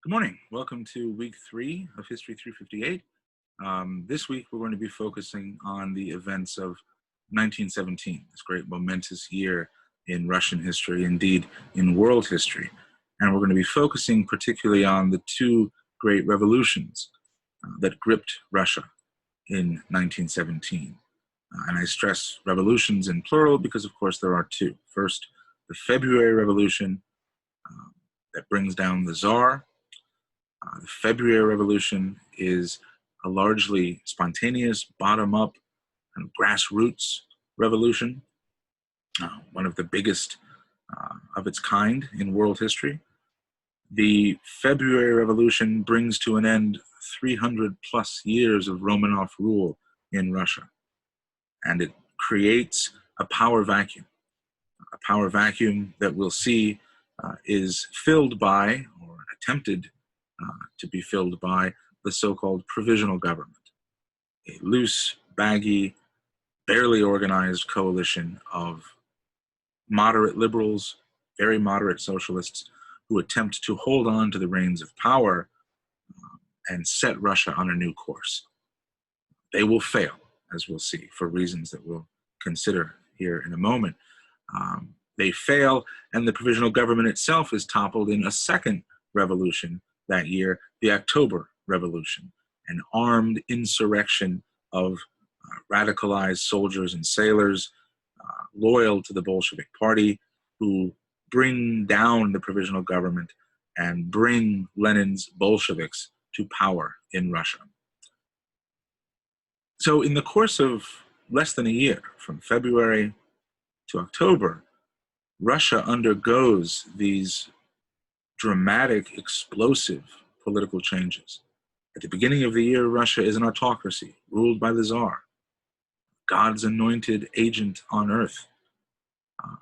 Good morning. Welcome to week 3 of History 358. This week we're going to be focusing on the events of 1917, this great momentous year in Russian history, indeed in world history. And we're going to be focusing particularly on the two great revolutions that gripped Russia in 1917. And I stress revolutions in plural because, of course, there are two. First, the February Revolution that brings down the Tsar. The February Revolution is a largely spontaneous, bottom-up, and grassroots revolution, one of the biggest of its kind in world history. The February Revolution brings to an end 300 plus years of Romanov rule in Russia, and it creates a power vacuum that we'll see is filled by, or attempted to be filled by, the so-called provisional government, a loose, baggy, barely organized coalition of moderate liberals, very moderate socialists, who attempt to hold on to the reins of power and set Russia on a new course. They will fail, as we'll see, for reasons that we'll consider here in a moment. They fail, and the provisional government itself is toppled in a second revolution that year, the October Revolution, an armed insurrection of radicalized soldiers and sailors loyal to the Bolshevik Party, who bring down the provisional government and bring Lenin's Bolsheviks to power in Russia. So in the course of less than a year, from February to October, Russia undergoes these dramatic, explosive political changes. At the beginning of the year, Russia is an autocracy ruled by the Tsar, God's anointed agent on earth.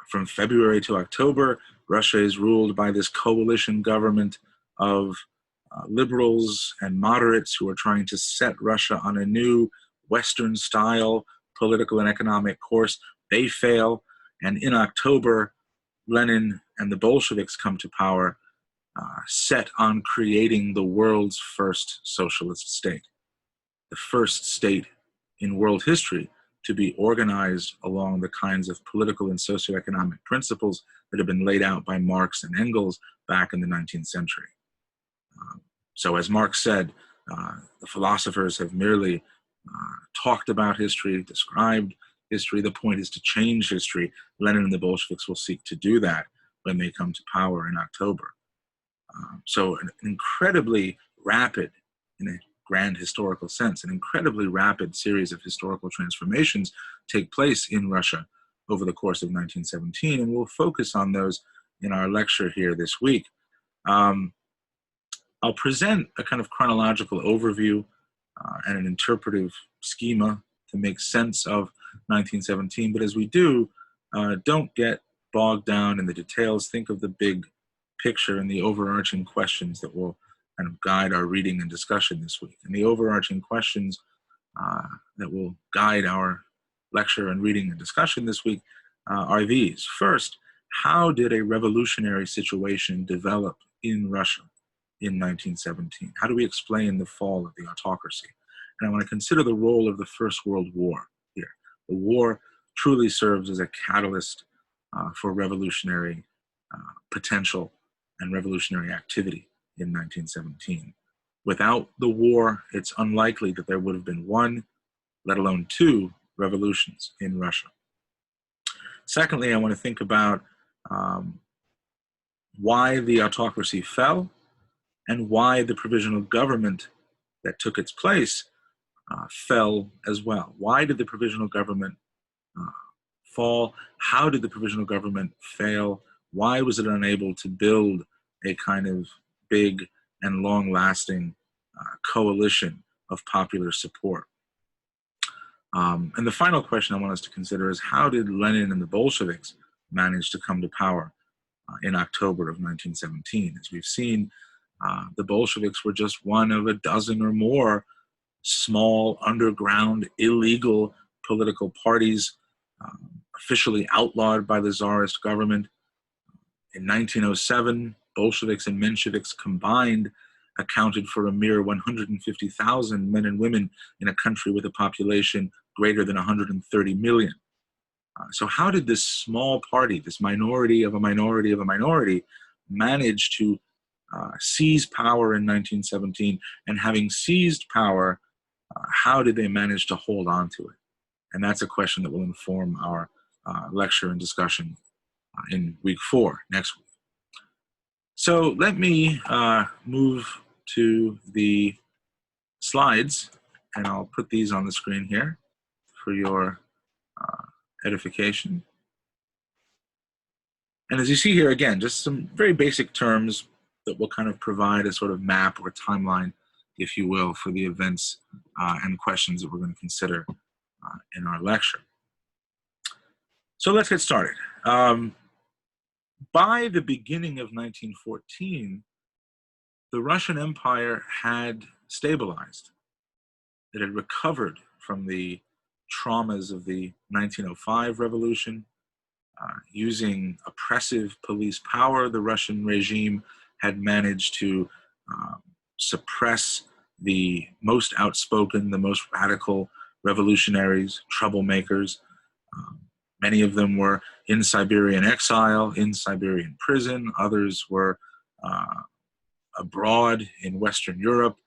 From February to October, Russia is ruled by this coalition government of liberals and moderates who are trying to set Russia on a new Western-style political and economic course. They fail, and in October, Lenin and the Bolsheviks come to power, set on creating the world's first socialist state, the first state in world history to be organized along the kinds of political and socioeconomic principles that have been laid out by Marx and Engels back in the 19th century. So as Marx said, the philosophers have merely talked about history, described history. The point is to change history. Lenin and the Bolsheviks will seek to do that when they come to power in October. So an incredibly rapid, in a grand historical sense, an incredibly rapid series of historical transformations take place in Russia over the course of 1917, and we'll focus on those in our lecture here this week. I'll present a kind of chronological overview and an interpretive schema to make sense of 1917, but as we do, don't get bogged down in the details. Think of the big picture and the overarching questions that will kind of guide our reading and discussion this week. And the overarching questions that will guide our lecture and reading and discussion this week are these. First, how did a revolutionary situation develop in Russia in 1917? How do we explain the fall of the autocracy? And I want to consider the role of the First World War here. The war truly serves as a catalyst for revolutionary potential and revolutionary activity in 1917. Without the war, it's unlikely that there would have been one, let alone two, revolutions in Russia. Secondly, I want to think about why the autocracy fell and why the provisional government that took its place fell as well. Why did the provisional government fall? How did the provisional government fail? Why was it unable to build a kind of big and long-lasting coalition of popular support? And the final question I want us to consider is, how did Lenin and the Bolsheviks manage to come to power in October of 1917? As we've seen, the Bolsheviks were just one of a dozen or more small, underground, illegal political parties officially outlawed by the Tsarist government. In 1907, Bolsheviks and Mensheviks combined accounted for a mere 150,000 men and women in a country with a population greater than 130 million. So how did this small party, this minority of a minority of a minority, manage to seize power in 1917? And having seized power, how did they manage to hold on to it? And that's a question that will inform our lecture and discussion in week 4, next week. So let me move to the slides, and I'll put these on the screen here for your edification. And as you see here, again, just some very basic terms that will kind of provide a sort of map or timeline, if you will, for the events and questions that we're going to consider in our lecture. So let's get started. By the beginning of 1914, the Russian Empire had stabilized. It had recovered from the traumas of the 1905 revolution. Using oppressive police power, the Russian regime had managed to suppress the most outspoken, the most radical revolutionaries, troublemakers. Many of them were in Siberian exile, in Siberian prison. Others were abroad in Western Europe,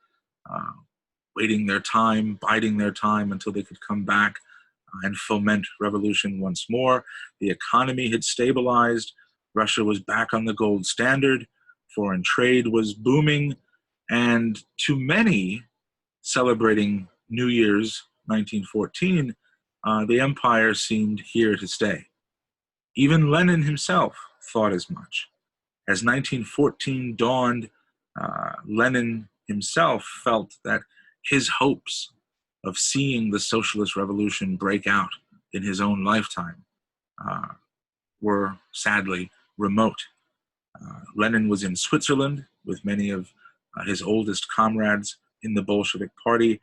waiting their time, biding their time until they could come back and foment revolution once more. The economy had stabilized. Russia was back on the gold standard. Foreign trade was booming. And to many, celebrating New Year's 1914, the empire seemed here to stay. Even Lenin himself thought as much. As 1914 dawned, Lenin himself felt that his hopes of seeing the socialist revolution break out in his own lifetime were sadly remote. Lenin was in Switzerland with many of his oldest comrades in the Bolshevik Party,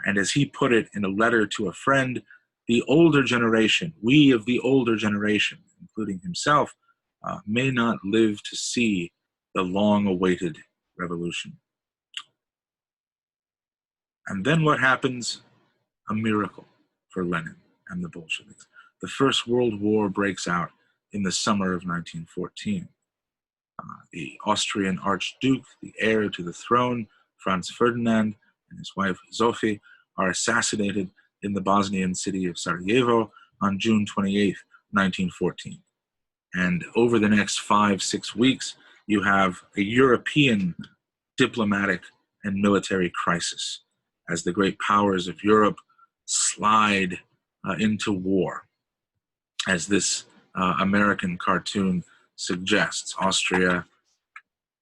and as he put it in a letter to a friend, the older generation, we of the older generation, including himself, may not live to see the long-awaited revolution. And then what happens? A miracle for Lenin and the Bolsheviks. The First World War breaks out in the summer of 1914. The Austrian Archduke, the heir to the throne, Franz Ferdinand, and his wife Sophie are assassinated in the Bosnian city of Sarajevo on June 28, 1914. And over the next 5-6 weeks, you have a European diplomatic and military crisis as the great powers of Europe slide into war. As this American cartoon suggests, Austria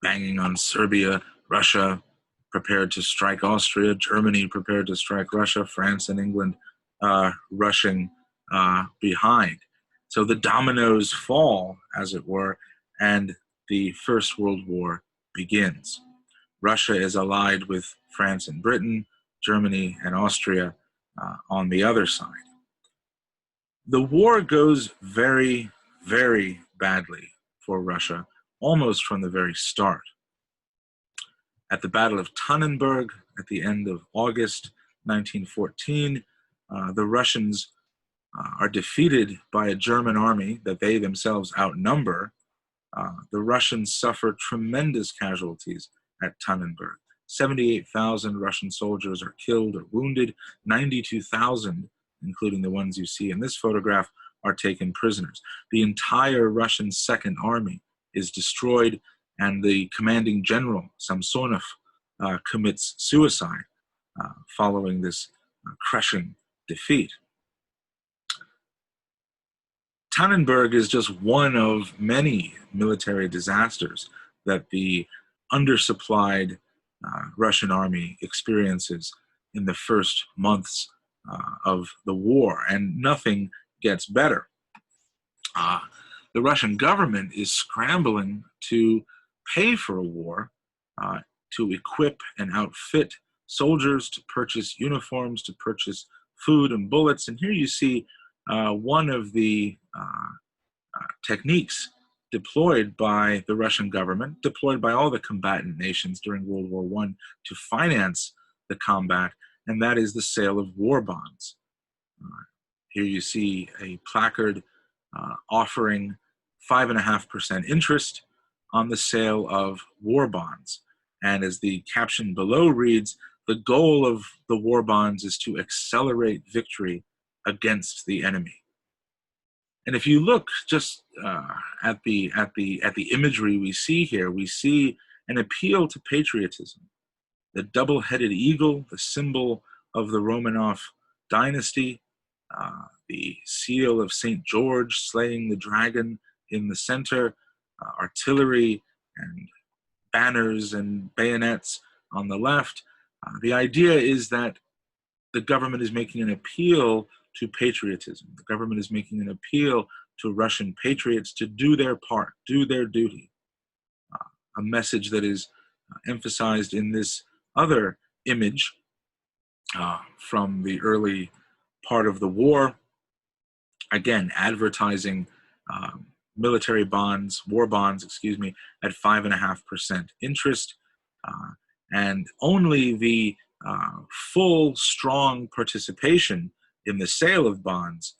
banging on Serbia, Russia prepared to strike Austria, Germany prepared to strike Russia, France and England rushing behind. So the dominoes fall, as it were, and the First World War begins. Russia is allied with France and Britain, Germany and Austria on the other side. The war goes very, very badly for Russia, almost from the very start. At the Battle of Tannenberg at the end of August 1914, the Russians are defeated by a German army that they themselves outnumber. The Russians suffer tremendous casualties at Tannenberg. 78,000 Russian soldiers are killed or wounded. 92,000, including the ones you see in this photograph, are taken prisoners. The entire Russian Second Army is destroyed, and the commanding general, Samsonov, commits suicide following this crushing defeat. Tannenberg is just one of many military disasters that the undersupplied Russian army experiences in the first months of the war, and nothing gets better. The Russian government is scrambling to pay for a war, to equip and outfit soldiers, to purchase uniforms, to purchase food and bullets. And here you see one of the techniques deployed by the Russian government, deployed by all the combatant nations during World War I to finance the combat, and that is the sale of war bonds. Here you see a placard offering 5.5% interest on the sale of war bonds. And as the caption below reads, the goal of the war bonds is to accelerate victory against the enemy. And if you look just at the imagery we see here, we see an appeal to patriotism. The double-headed eagle, the symbol of the Romanov dynasty, the seal of St. George slaying the dragon in the center, artillery and banners and bayonets on the left. The idea is that the government is making an appeal to patriotism. The government is making an appeal to Russian patriots to do their part, do their duty. A message that is emphasized in this other image from the early part of the war. Again, advertising military bonds, war bonds, excuse me, at 5.5% interest. And only the full, strong participation in the sale of bonds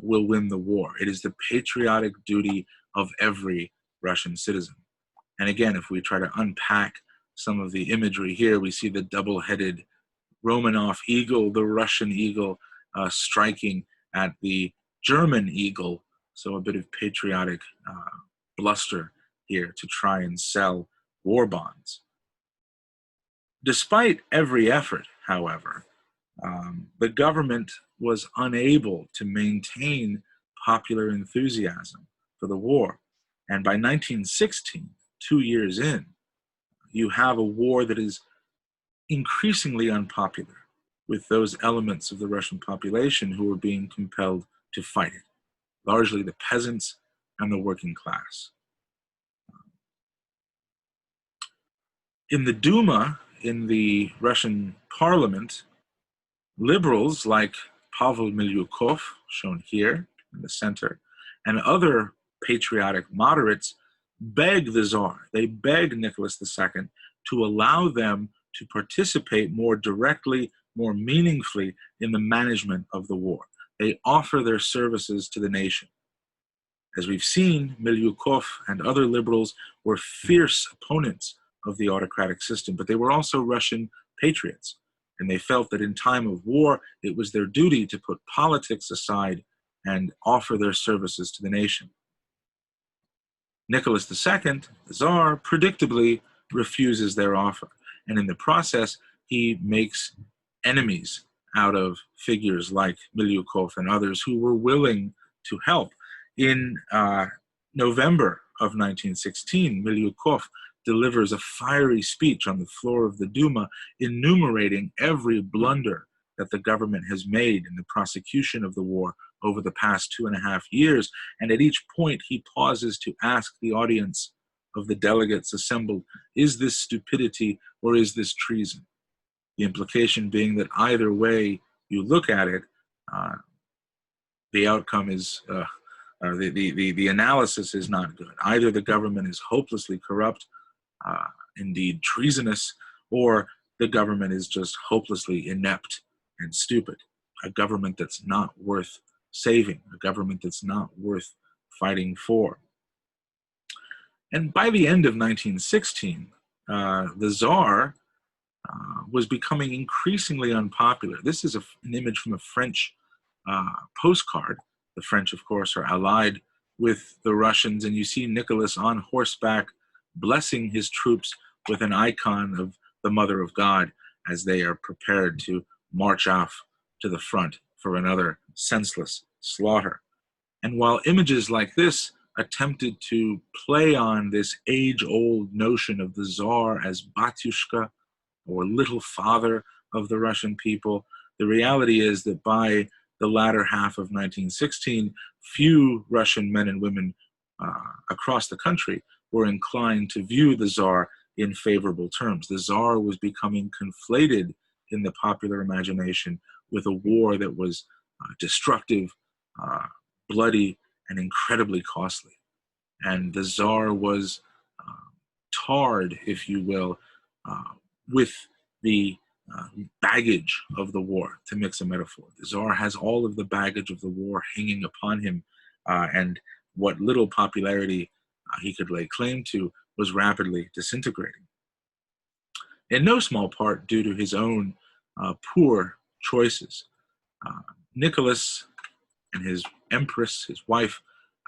will win the war. It is the patriotic duty of every Russian citizen. And again, if we try to unpack some of the imagery here, we see the double-headed Romanov eagle, the Russian eagle, striking at the German eagle. So a bit of patriotic bluster here to try and sell war bonds. Despite every effort, however, the government was unable to maintain popular enthusiasm for the war. And by 1916, 2 years in, you have a war that is increasingly unpopular with those elements of the Russian population who were being compelled to fight it, largely the peasants and the working class. In the Duma, in the Russian parliament, liberals like Pavel Milyukov, shown here in the center, and other patriotic moderates beg the Tsar, they beg Nicholas II to allow them to participate more directly, more meaningfully in the management of the war. They offer their services to the nation. As we've seen, Milyukov and other liberals were fierce opponents of the autocratic system, but they were also Russian patriots. And they felt that in time of war, it was their duty to put politics aside and offer their services to the nation. Nicholas II, the Tsar, predictably refuses their offer. And in the process, he makes enemies out of figures like Milyukov and others who were willing to help. In November of 1916, Milyukov delivers a fiery speech on the floor of the Duma, enumerating every blunder that the government has made in the prosecution of the war over the past 2.5 years. And at each point, he pauses to ask the audience of the delegates assembled, is this stupidity or is this treason? The implication being that either way you look at it, the outcome is, the analysis is not good. Either the government is hopelessly corrupt, indeed treasonous, or the government is just hopelessly inept and stupid. A government that's not worth saving, a government that's not worth fighting for. And by the end of 1916, the Tsar was becoming increasingly unpopular. This is an image from a French postcard. The French, of course, are allied with the Russians, and you see Nicholas on horseback blessing his troops with an icon of the Mother of God as they are prepared to march off to the front for another senseless slaughter. And while images like this attempted to play on this age-old notion of the Tsar as Batyushka, or little father of the Russian people, the reality is that by the latter half of 1916, few Russian men and women across the country were inclined to view the Tsar in favorable terms. The Tsar was becoming conflated in the popular imagination with a war that was destructive, bloody, and incredibly costly. and the Tsar was tarred, if you will, with the baggage of the war, to mix a metaphor. The Tsar has all of the baggage of the war hanging upon him, and what little popularity he could lay claim to was rapidly disintegrating. In no small part due to his own poor choices. Nicholas and his empress, his wife,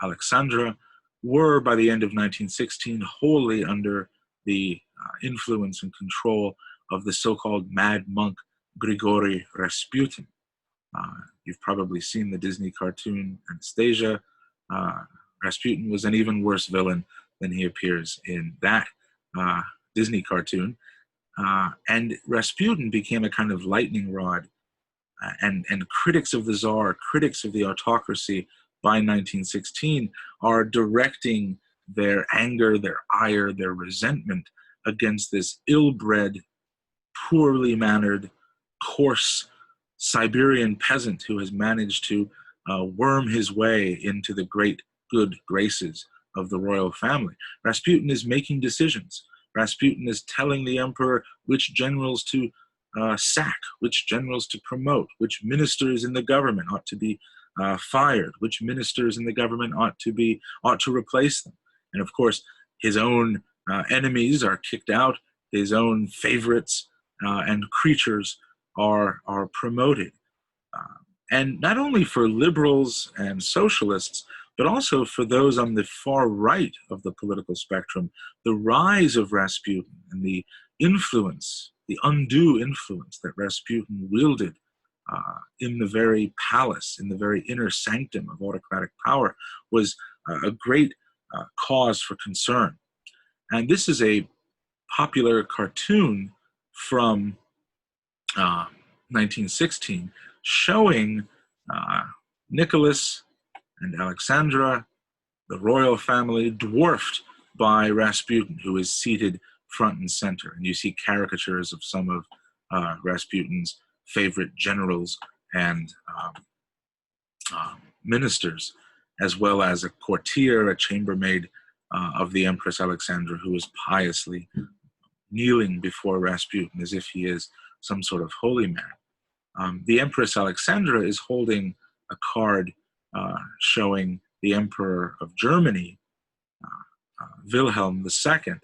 Alexandra, were, by the end of 1916, wholly under the influence and control of the so-called mad monk Grigory Rasputin. You've probably seen the Disney cartoon Anastasia. Rasputin was an even worse villain than he appears in that Disney cartoon. And Rasputin became a kind of lightning rod, and critics of the Tsar, critics of the autocracy by 1916 are directing their anger, their ire, their resentment against this ill-bred, poorly mannered, coarse Siberian peasant who has managed to worm his way into the great good graces of the royal family. Rasputin is making decisions. Rasputin is telling the emperor which generals to sack, which generals to promote, which ministers in the government ought to be fired, which ministers in the government ought to replace them. And of course, his own enemies are kicked out, his own favorites and creatures are promoted. And not only for liberals and socialists, but also for those on the far right of the political spectrum, the rise of Rasputin and the influence, the undue influence that Rasputin wielded in the very palace, in the very inner sanctum of autocratic power, was a great cause for concern. And this is a popular cartoon from 1916 showing Nicholas and Alexandra, the royal family, dwarfed by Rasputin, who is seated front and center. And you see caricatures of some of Rasputin's favorite generals and ministers, as well as a courtier, a chambermaid of the Empress Alexandra, who is piously kneeling before Rasputin as if he is some sort of holy man. The Empress Alexandra is holding a card showing the Emperor of Germany, Wilhelm II.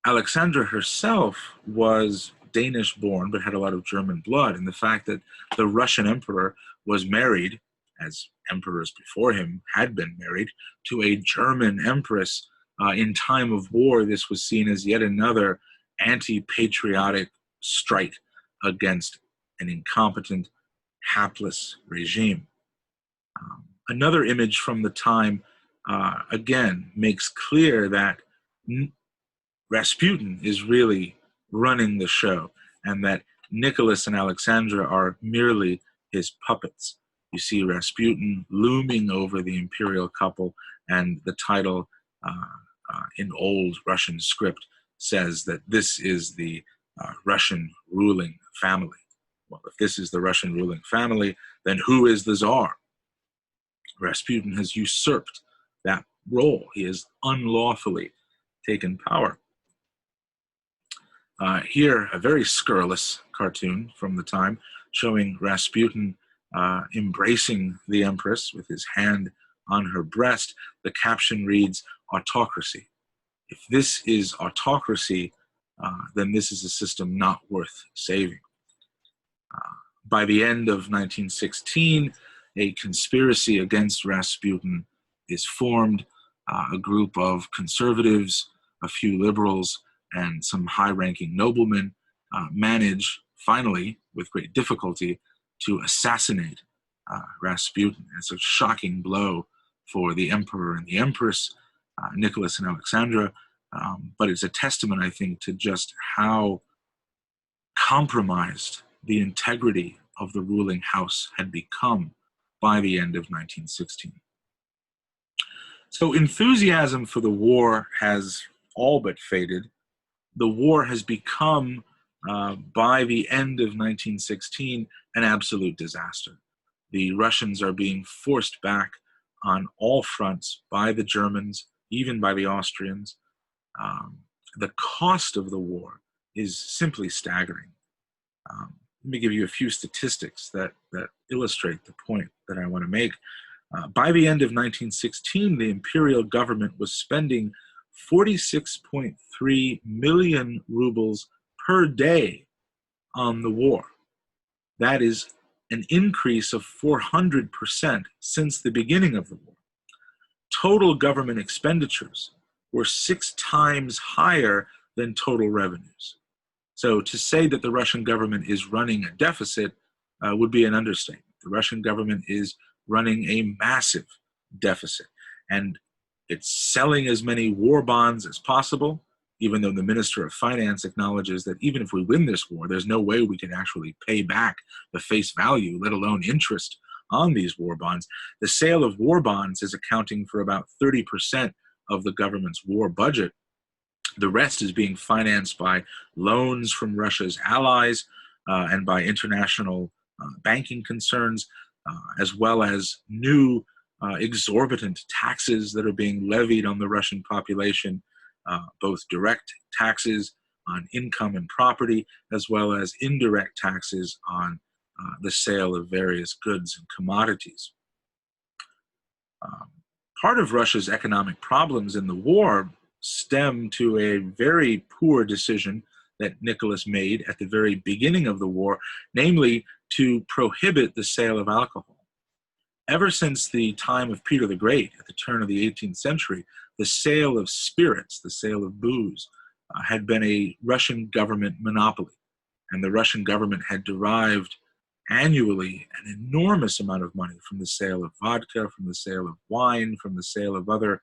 Alexandra herself was Danish-born but had a lot of German blood, and the fact that the Russian emperor was married, as emperors before him had been married, to a German empress in time of war, this was seen as yet another anti-patriotic strike against an incompetent, hapless regime. Another image from the time, again, makes clear that Rasputin is really running the show, and that Nicholas and Alexandra are merely his puppets. You see Rasputin looming over the imperial couple, and the title in old Russian script says that this is the Russian ruling family. Well, if this is the Russian ruling family, then who is the Tsar? Rasputin has usurped that role. He has unlawfully taken power. Here, a very scurrilous cartoon from the time showing Rasputin embracing the Empress with his hand on her breast. The caption reads, "Autocracy." If this is autocracy, then this is a system not worth saving. By the end of 1916, a conspiracy against Rasputin is formed. A group of conservatives, a few liberals, and some high-ranking noblemen manage, finally, with great difficulty, to assassinate Rasputin. It's a shocking blow for the emperor and the empress, Nicholas and Alexandra, but it's a testament, I think, to just how compromised the integrity of the ruling house had become by the end of 1916. So enthusiasm for the war has all but faded. The war has become, by the end of 1916, an absolute disaster. The Russians are being forced back on all fronts by the Germans, even by the Austrians. The cost of the war is simply staggering. Let me give you a few statistics that illustrate the point that I want to make. By the end of 1916, the imperial government was spending 46.3 million rubles per day on the war. That is an increase of 400% since the beginning of the war. Total government expenditures were 6 times higher than total revenues. So to say that the Russian government is running a deficit would be an understatement. The Russian government is running a massive deficit, and it's selling as many war bonds as possible, even though the Minister of Finance acknowledges that even if we win this war, there's no way we can actually pay back the face value, let alone interest on these war bonds. The sale of war bonds is accounting for about 30% of the government's war budget. The rest is being financed by loans from Russia's allies and by international banking concerns, as well as new exorbitant taxes that are being levied on the Russian population, both direct taxes on income and property, as well as indirect taxes on the sale of various goods and commodities. Part of Russia's economic problems in the war stem to a very poor decision that Nicholas made at the very beginning of the war, namely to prohibit the sale of alcohol. Ever since the time of Peter the Great, at the turn of the 18th century, the sale of spirits, the sale of booze, had been a Russian government monopoly. And the Russian government had derived annually an enormous amount of money from the sale of vodka, from the sale of wine, from the sale of other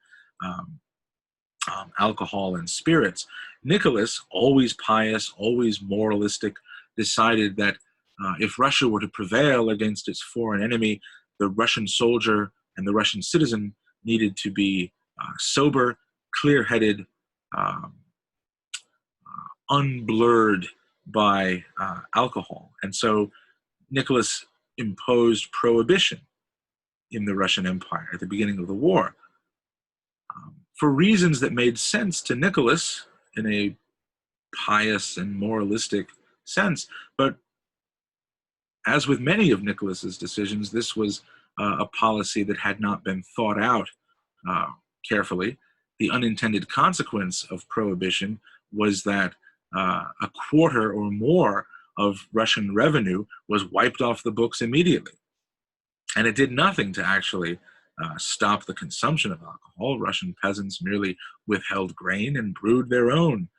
alcohol and spirits. Nicholas, always pious, always moralistic, decided that if Russia were to prevail against its foreign enemy, the Russian soldier and the Russian citizen needed to be sober, clear-headed, unblurred by alcohol. And so Nicholas imposed prohibition in the Russian Empire at the beginning of the war for reasons that made sense to Nicholas in a pious and moralistic sense. But as with many of Nicholas's decisions, this was a policy that had not been thought out carefully. The unintended consequence of prohibition was that a quarter or more of Russian revenue was wiped off the books immediately. And it did nothing to actually stop the consumption of alcohol. Russian peasants merely withheld grain and brewed their own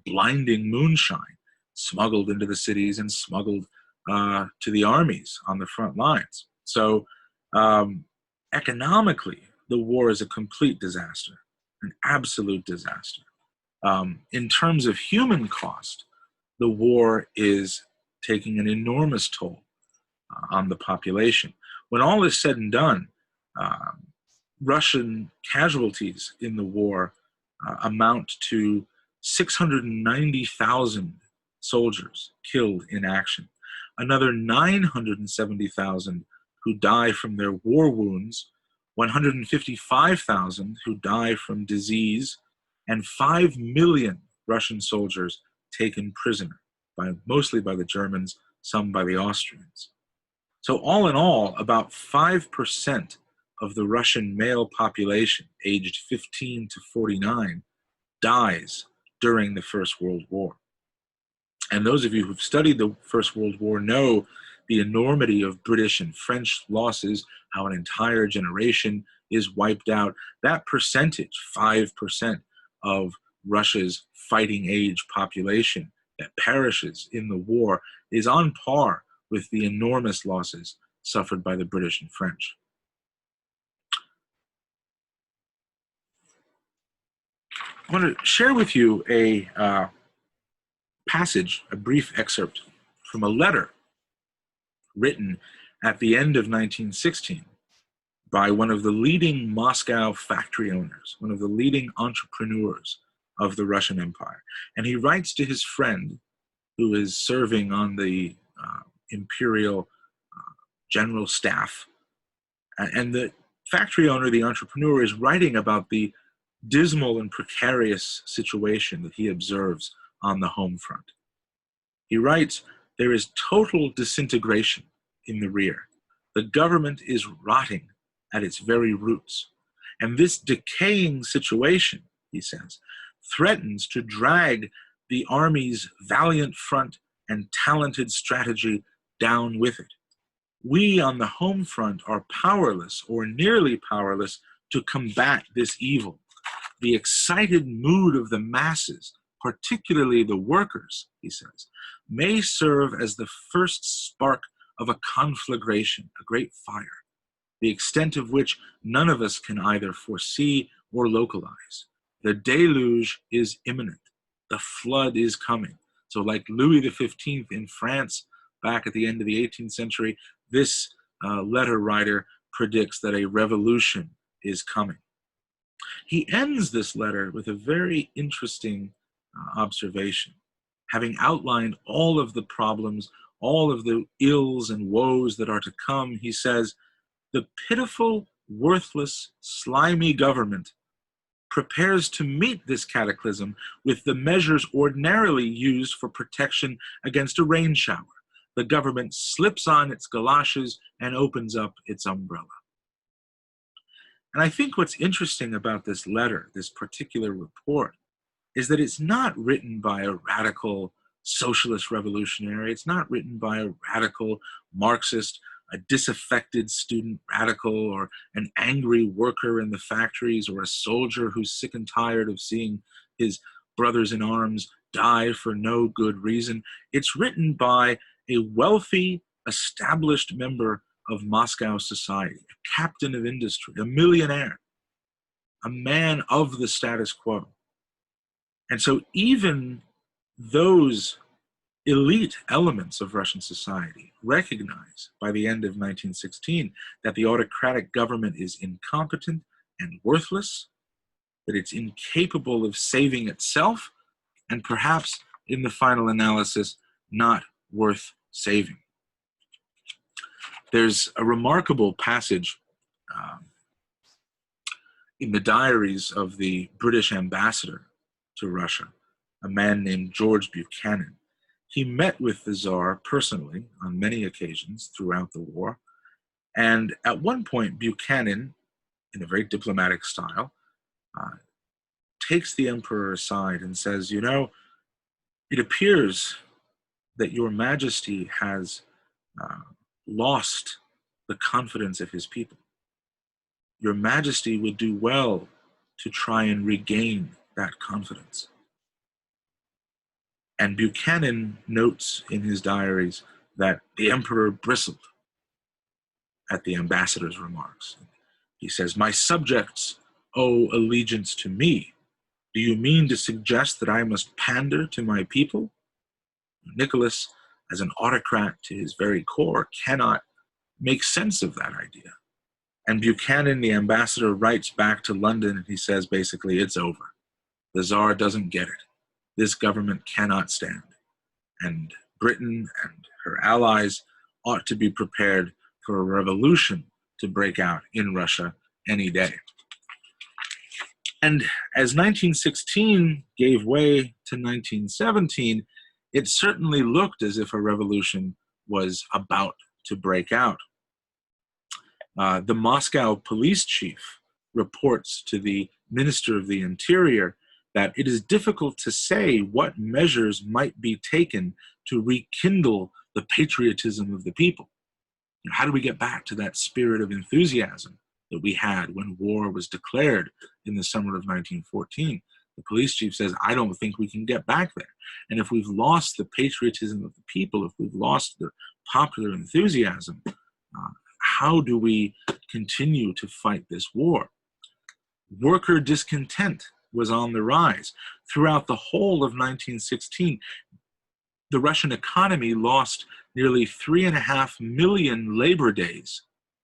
blinding moonshine, smuggled into the cities and smuggled to the armies on the front lines. So economically, the war is a complete disaster, an absolute disaster. In terms of human cost, the war is taking an enormous toll on the population. When all is said and done, Russian casualties in the war amount to 690,000 soldiers killed in action, another 970,000 who die from their war wounds, 155,000 who die from disease, and 5 million Russian soldiers taken prisoner, mostly by the Germans, some by the Austrians. So all in all, about 5% of the Russian male population aged 15 to 49 dies during the First World War. And those of you who've studied the First World War know the enormity of British and French losses, how an entire generation is wiped out. That percentage, 5% of Russia's fighting age population that perishes in the war, is on par with the enormous losses suffered by the British and French. I want to share with you a passage, a brief excerpt from a letter written at the end of 1916 by one of the leading Moscow factory owners, one of the leading entrepreneurs of the Russian Empire. And he writes to his friend who is serving on the imperial general staff. And the factory owner, the entrepreneur, is writing about the dismal and precarious situation that he observes on the home front. He writes, "There is total disintegration in the rear. The government is rotting at its very roots. And this decaying situation," he says, "threatens to drag the army's valiant front and talented strategy down with it. We on the home front are powerless or nearly powerless to combat this evil. The excited mood of the masses, particularly the workers," he says, "may serve as the first spark of a conflagration, a great fire, the extent of which none of us can either foresee or localize. The deluge is imminent. The flood is coming." So like Louis XV in France back at the end of the 18th century, this letter writer predicts that a revolution is coming. He ends this letter with a very interesting observation. Having outlined all of the problems, all of the ills and woes that are to come, he says, "The pitiful, worthless, slimy government prepares to meet this cataclysm with the measures ordinarily used for protection against a rain shower. The government slips on its galoshes and opens up its umbrella." And I think what's interesting about this letter, this particular report, is that it's not written by a radical socialist revolutionary. It's not written by a radical Marxist, a disaffected student radical, or an angry worker in the factories, or a soldier who's sick and tired of seeing his brothers in arms die for no good reason. It's written by a wealthy, established member of Moscow society, a captain of industry, a millionaire, a man of the status quo. And so even those elite elements of Russian society recognize by the end of 1916 that the autocratic government is incompetent and worthless, that it's incapable of saving itself, and perhaps in the final analysis, not worth saving. There's a remarkable passage in the diaries of the British ambassador to Russia, a man named George Buchanan. He met with the Tsar personally on many occasions throughout the war. And at one point, Buchanan, in a very diplomatic style, takes the emperor aside and says, "You know, it appears that your majesty has lost the confidence of his people. Your majesty would do well to try and regain that confidence." And Buchanan notes in his diaries that the emperor bristled at the ambassador's remarks. He says, "My subjects owe allegiance to me. Do you mean to suggest that I must pander to my people?" Nicholas, as an autocrat to his very core, cannot make sense of that idea. And Buchanan, the ambassador, writes back to London and he says, basically, it's over. The Tsar doesn't get it. This government cannot stand. And Britain and her allies ought to be prepared for a revolution to break out in Russia any day. And as 1916 gave way to 1917, it certainly looked as if a revolution was about to break out. The Moscow police chief reports to the Minister of the Interior that it is difficult to say what measures might be taken to rekindle the patriotism of the people. How do we get back to that spirit of enthusiasm that we had when war was declared in the summer of 1914? The police chief says, I don't think we can get back there. And if we've lost the patriotism of the people, if we've lost the popular enthusiasm, how do we continue to fight this war? Worker discontent was on the rise. Throughout the whole of 1916, the Russian economy lost nearly 3.5 million labor days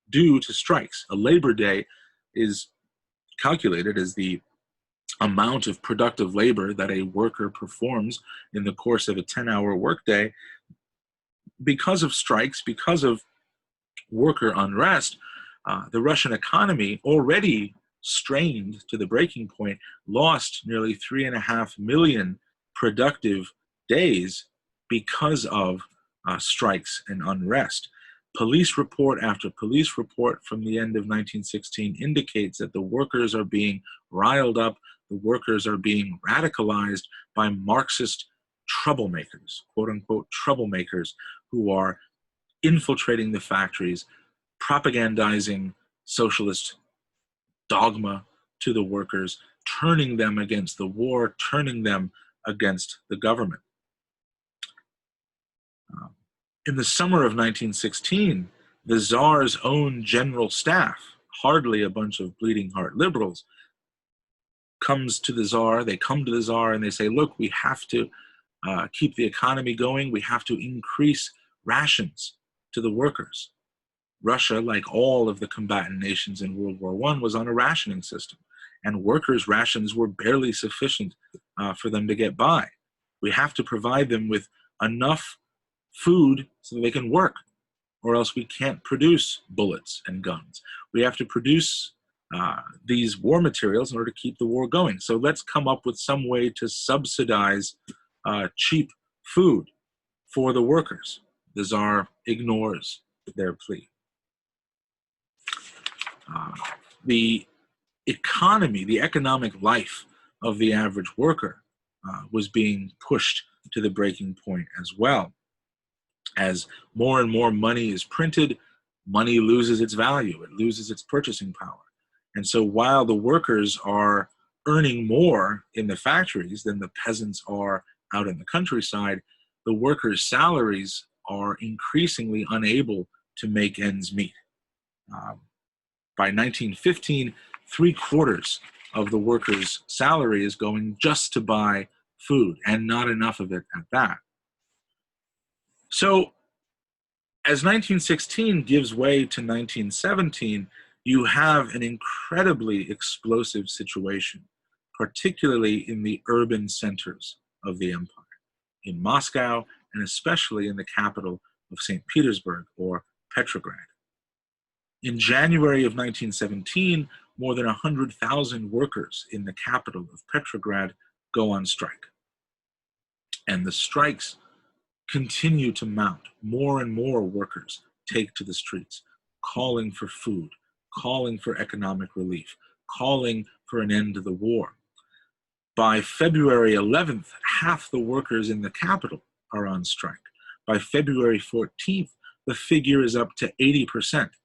due to strikes. A labor day is calculated as the amount of productive labor that a worker performs in the course of a 10-hour workday. Because of strikes, because of worker unrest, The Russian economy, already strained to the breaking point, lost nearly 3.5 million productive days because of strikes and unrest. Police report after police report from the end of 1916 indicates that the workers are being riled up, the workers are being radicalized by Marxist troublemakers, quote unquote troublemakers, who are infiltrating the factories, propagandizing socialist dogma to the workers, turning them against the war, turning them against the government. In the summer of 1916, the Tsar's own general staff, hardly a bunch of bleeding heart liberals, comes to the Tsar, they come to the Tsar and they say, look, we have to keep the economy going, we have to increase rations to the workers. Russia, like all of the combatant nations in World War I, was on a rationing system, and workers' rations were barely sufficient for them to get by. We have to provide them with enough food so that they can work, or else we can't produce bullets and guns. We have to produce these war materials in order to keep the war going. So let's come up with some way to subsidize cheap food for the workers. The Tsar ignores their plea. The economy, the economic life of the average worker was being pushed to the breaking point as well. As more and more money is printed, money loses its value, it loses its purchasing power. And so while the workers are earning more in the factories than the peasants are out in the countryside, the workers' salaries are increasingly unable to make ends meet. By 1915, 3/4 of the workers' salary is going just to buy food, and not enough of it at that. So as 1916 gives way to 1917, you have an incredibly explosive situation, particularly in the urban centers of the empire, in Moscow, and especially in the capital of St. Petersburg, or Petrograd. In January of 1917, more than 100,000 workers in the capital of Petrograd go on strike. And the strikes continue to mount. More and more workers take to the streets, calling for food, calling for economic relief, calling for an end to the war. By February 11th, half the workers in the capital are on strike. By February 14th, the figure is up to 80%.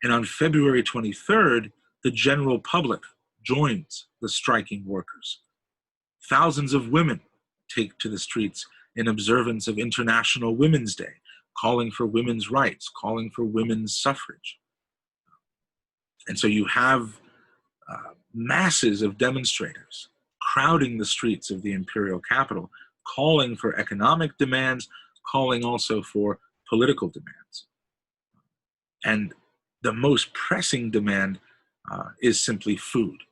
And on February 23rd, the general public joins the striking workers. Thousands of women take to the streets in observance of International Women's Day, calling for women's rights, calling for women's suffrage. And so you have masses of demonstrators crowding the streets of the imperial capital, calling for economic demands, calling also for political demands. And the most pressing demand is simply food.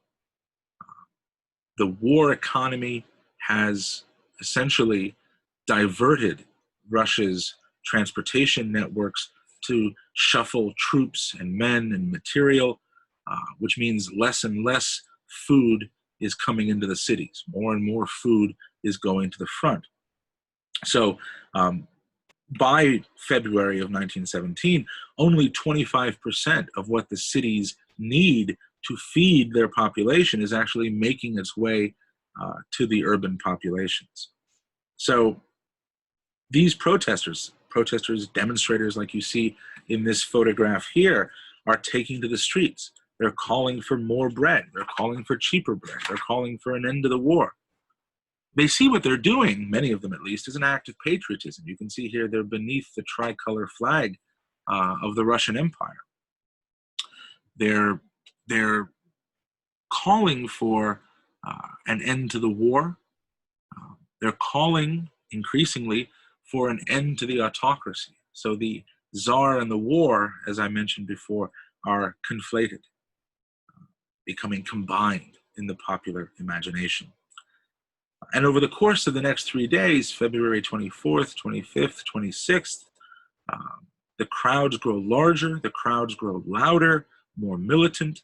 The war economy has essentially diverted Russia's transportation networks to shuffle troops and men and material, which means less and less food is coming into the cities. More and more food is going to the front. So by February of 1917, only 25% of what the cities need to feed their population is actually making its way to the urban populations. So these protesters, demonstrators like you see in this photograph here, are taking to the streets. They're calling for more bread. They're calling for cheaper bread. They're calling for an end to the war. They see what they're doing, many of them at least, as an act of patriotism. You can see here they're beneath the tricolor flag of the Russian Empire. They're calling for an end to the war. They're calling increasingly for an end to the autocracy. So the Tsar and the war, as I mentioned before, are conflated, becoming combined in the popular imagination. And over the course of the next 3 days, February 24th, 25th, 26th, The crowds grow larger, the crowds grow louder, more militant.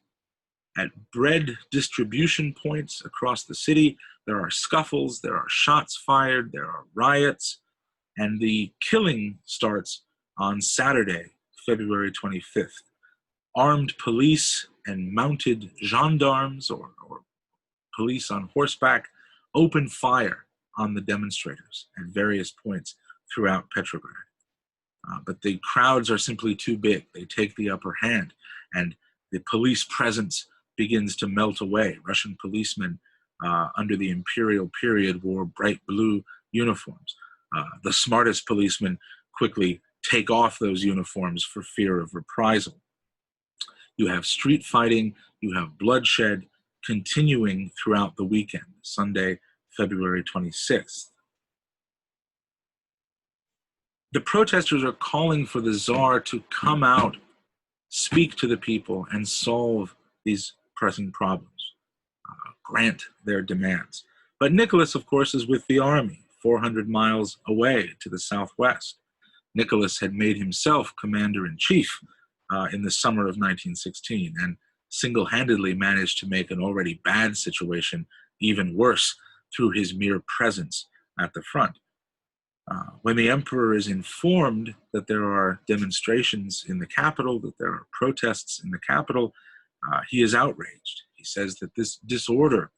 At bread distribution points across the city, there are scuffles, there are shots fired, there are riots, and the killing starts on Saturday, February 25th. Armed police and mounted gendarmes or police on horseback open fire on the demonstrators at various points throughout Petrograd. But the crowds are simply too big. They take the upper hand, and the police presence begins to melt away. Russian policemen under the imperial period wore bright blue uniforms. The smartest policemen quickly take off those uniforms for fear of reprisal. You have street fighting, you have bloodshed continuing throughout the weekend, Sunday, February 26th. The protesters are calling for the Tsar to come out, speak to the people, and solve these pressing problems, grant their demands. But Nicholas, of course, is with the army, 400 miles away to the southwest. Nicholas had made himself commander-in-chief in the summer of 1916 and single-handedly managed to make an already bad situation even worse through his mere presence at the front. When the emperor is informed that there are demonstrations in the capital, that there are protests in the capital, he is outraged. He says that this disorder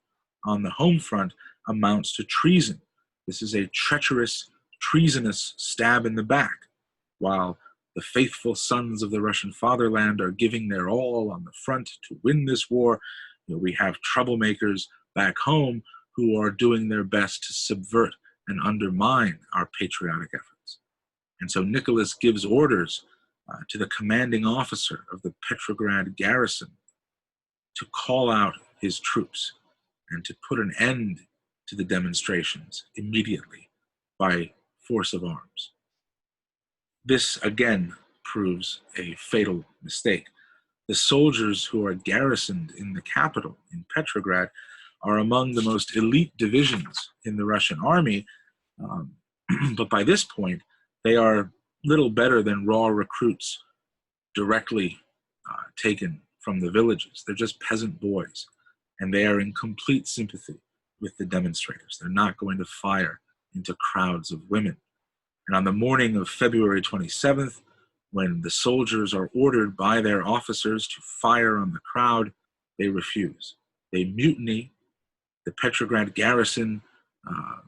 on the home front amounts to treason. This is a treacherous, treasonous stab in the back, while the faithful sons of the Russian fatherland are giving their all on the front to win this war. We have troublemakers back home who are doing their best to subvert and undermine our patriotic efforts. And so Nicholas gives orders to the commanding officer of the Petrograd garrison to call out his troops and to put an end to the demonstrations immediately by force of arms. This again proves a fatal mistake. The soldiers who are garrisoned in the capital, in Petrograd, are among the most elite divisions in the Russian army, but by this point, they are little better than raw recruits directly taken from the villages. They're just peasant boys, and they are in complete sympathy with the demonstrators. They're not going to fire into crowds of women. And on the morning of February 27th, when the soldiers are ordered by their officers to fire on the crowd, they refuse. They mutiny. The Petrograd garrison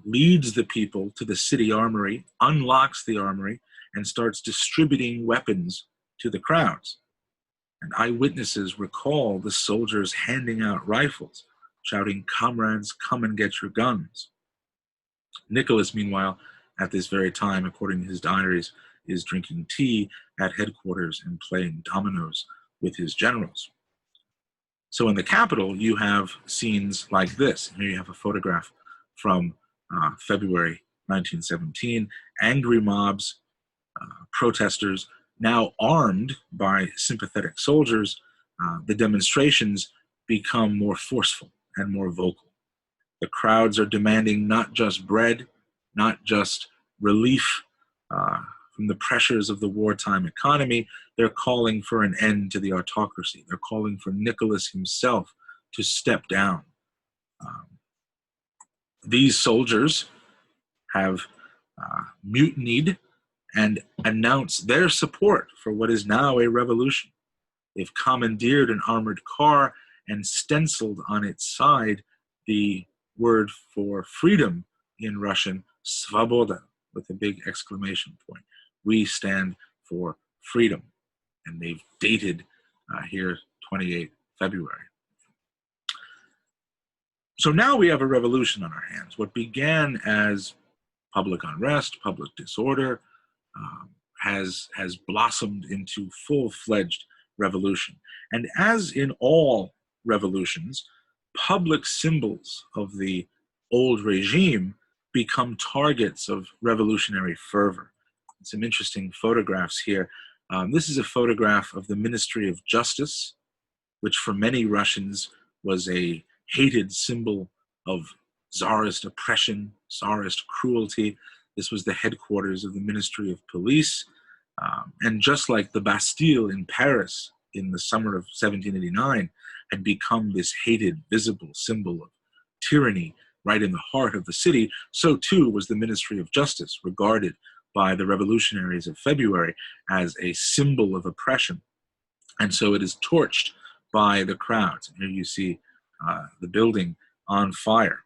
leads the people to the city armory, unlocks the armory, and starts distributing weapons to the crowds. And eyewitnesses recall the soldiers handing out rifles, shouting, "Comrades, come and get your guns." Nicholas, meanwhile, at this very time, according to his diaries, is drinking tea at headquarters and playing dominoes with his generals. So in the capital, you have scenes like this. Here you have a photograph from February 1917. Angry mobs, protesters, now armed by sympathetic soldiers. The demonstrations become more forceful and more vocal. The crowds are demanding not just bread, not just relief from the pressures of the wartime economy. They're calling for an end to the autocracy. They're calling for Nicholas himself to step down. These soldiers have mutinied and announced their support for what is now a revolution. They've commandeered an armored car and stenciled on its side the word for freedom in Russian, Svoboda, with a big exclamation point. We stand for freedom. And they've dated here 28 February. So now we have a revolution on our hands. What began as public unrest, public disorder, has blossomed into full-fledged revolution. And as in all revolutions, public symbols of the old regime become targets of revolutionary fervor. Some interesting photographs here. This is a photograph of the Ministry of Justice, which for many Russians was a hated symbol of Tsarist oppression, Tsarist cruelty. This was the headquarters of the Ministry of Police. And just like the Bastille in Paris in the summer of 1789 had become this hated, visible symbol of tyranny right in the heart of the city, so too was the Ministry of Justice, regarded by the revolutionaries of February as a symbol of oppression. And so it is torched by the crowds. Here you see the building on fire.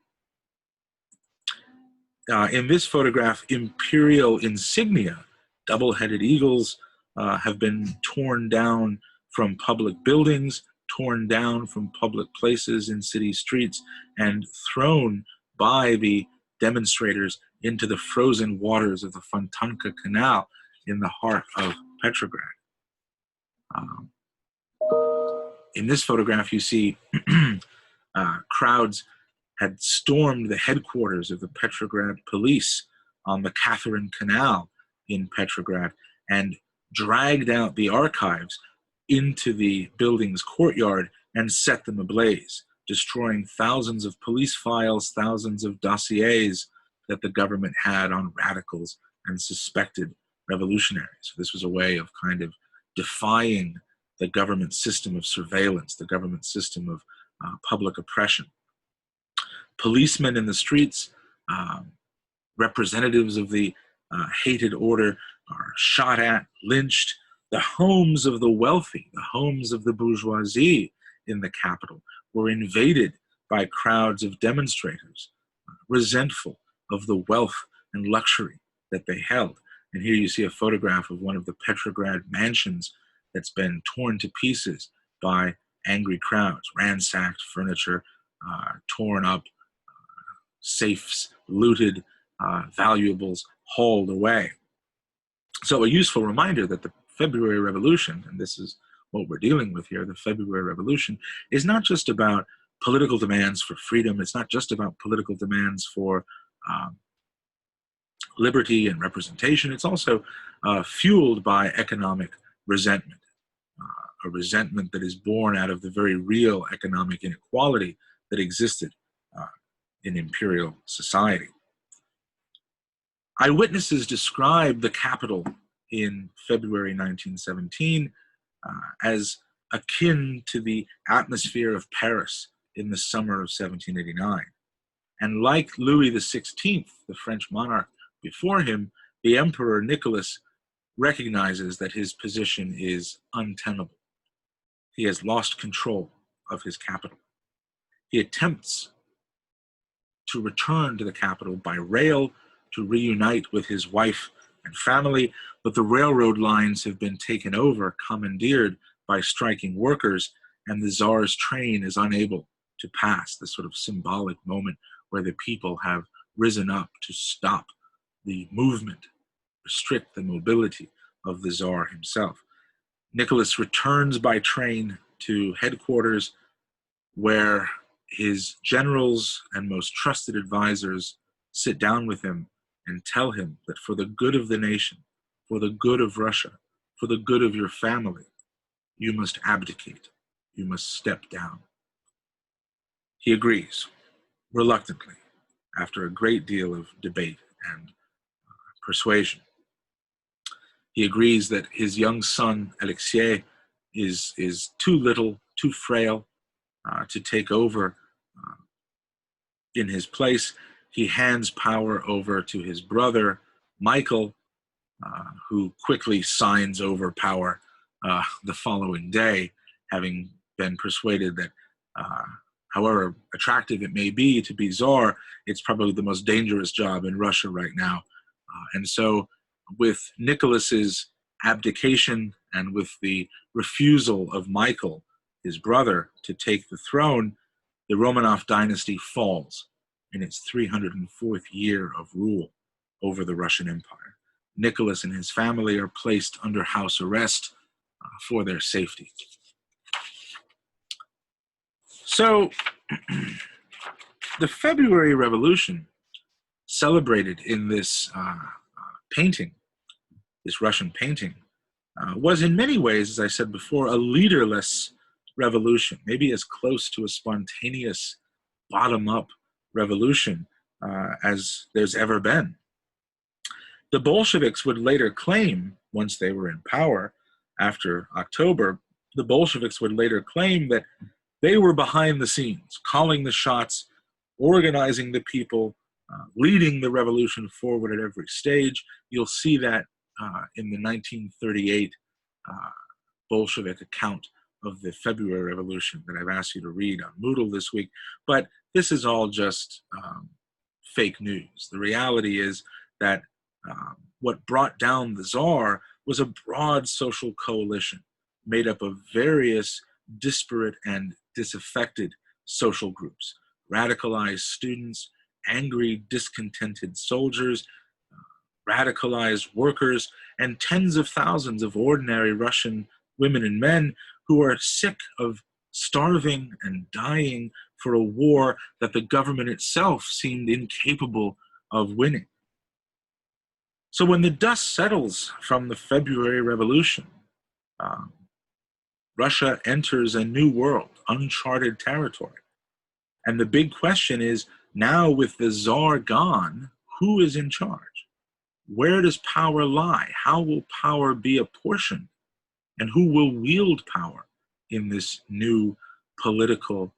In this photograph, imperial insignia, double-headed eagles, have been torn down from public buildings, torn down from public places in city streets, and thrown by the demonstrators into the frozen waters of the Fontanka Canal in the heart of Petrograd. In this photograph, you see crowds had stormed the headquarters of the Petrograd police on the Catherine Canal in Petrograd and dragged out the archives into the building's courtyard and set them ablaze, destroying thousands of police files, thousands of dossiers that the government had on radicals and suspected revolutionaries. So this was a way of kind of defying the government system of surveillance, the government system of public oppression. Policemen in the streets, representatives of the hated order, are shot at, lynched. The homes of the wealthy, the homes of the bourgeoisie in the capital were invaded by crowds of demonstrators, resentful of the wealth and luxury that they held. And here you see a photograph of one of the Petrograd mansions that's been torn to pieces by angry crowds, ransacked furniture, torn up, safes looted, valuables hauled away. So a useful reminder that the February Revolution, and this is what we're dealing with here, the February Revolution, is not just about political demands for freedom. It's not just about political demands for liberty and representation. It's also fueled by economic resentment, a resentment that is born out of the very real economic inequality that existed in imperial society. Eyewitnesses describe the capital in February 1917 as akin to the atmosphere of Paris in the summer of 1789. And like Louis XVI, the French monarch before him, the Emperor Nicholas recognizes that his position is untenable. He has lost control of his capital. He attempts to return to the capital by rail to reunite with his wife and family, but the railroad lines have been taken over, commandeered by striking workers, and the Tsar's train is unable to pass, this sort of symbolic moment where the people have risen up to stop the movement, restrict the mobility of the Tsar himself. Nicholas returns by train to headquarters, where his generals and most trusted advisors sit down with him and tell him that for the good of the nation, for the good of Russia, for the good of your family, you must abdicate, you must step down. He agrees, reluctantly, after a great deal of debate and persuasion. He agrees that his young son, Alexei, is too little, too frail to take over in his place. He hands power over to his brother, Michael, who quickly signs over power the following day, having been persuaded that however attractive it may be to be Tsar, it's probably the most dangerous job in Russia right now. And so with Nicholas's abdication and with the refusal of Michael, his brother, to take the throne, the Romanov dynasty falls in its 304th year of rule over the Russian Empire. Nicholas and his family are placed under house arrest for their safety. So the February Revolution, celebrated in this painting, this Russian painting, was in many ways, as I said before, a leaderless revolution, maybe as close to a spontaneous bottom-up revolution as there's ever been. The Bolsheviks would later claim once they were in power after October, the Bolsheviks would later claim that they were behind the scenes, calling the shots, organizing the people, leading the revolution forward at every stage. You'll see that in the 1938 Bolshevik account of the February Revolution that I've asked you to read on Moodle this week. But this is all just fake news. The reality is that what brought down the Tsar was a broad social coalition made up of various disparate and disaffected social groups: radicalized students, angry, discontented soldiers, radicalized workers, and tens of thousands of ordinary Russian women and men who are sick of starving and dying for a war that the government itself seemed incapable of winning. So when the dust settles from the February Revolution, Russia enters a new world, uncharted territory. And the big question is, now with the Tsar gone, who is in charge? Where does power lie? How will power be apportioned? And who will wield power in this new political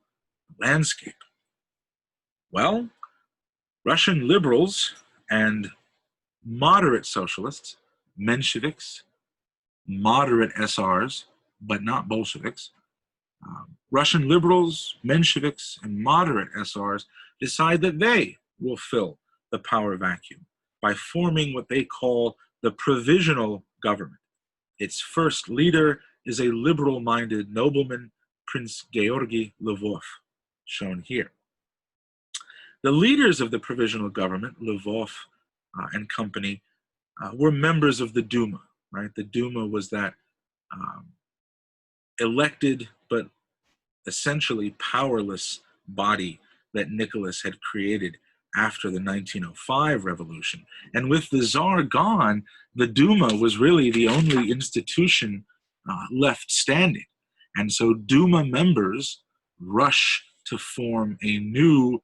landscape? Well, Russian liberals and moderate socialists, Mensheviks, moderate SRs, but not Bolsheviks, Russian liberals, Mensheviks, and moderate SRs decide that they will fill the power vacuum by forming what they call the Provisional Government. Its first leader is a liberal-minded nobleman, Prince Georgy Lvov, shown here. The leaders of the Provisional Government, Lvov and company, were members of the Duma, right? The Duma was that elected but essentially powerless body that Nicholas had created after the 1905 revolution. And with the Tsar gone, the Duma was really the only institution left standing. And so Duma members rush to form a new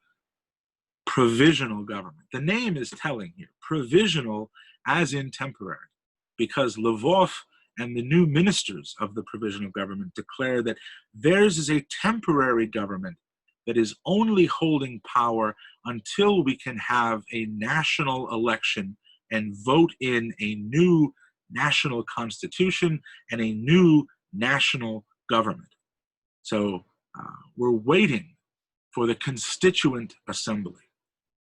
provisional government. The name is telling here, provisional as in temporary, because Lvov and the new ministers of the provisional government declare that theirs is a temporary government that is only holding power until we can have a national election and vote in a new national constitution and a new national government. So we're waiting for the Constituent Assembly,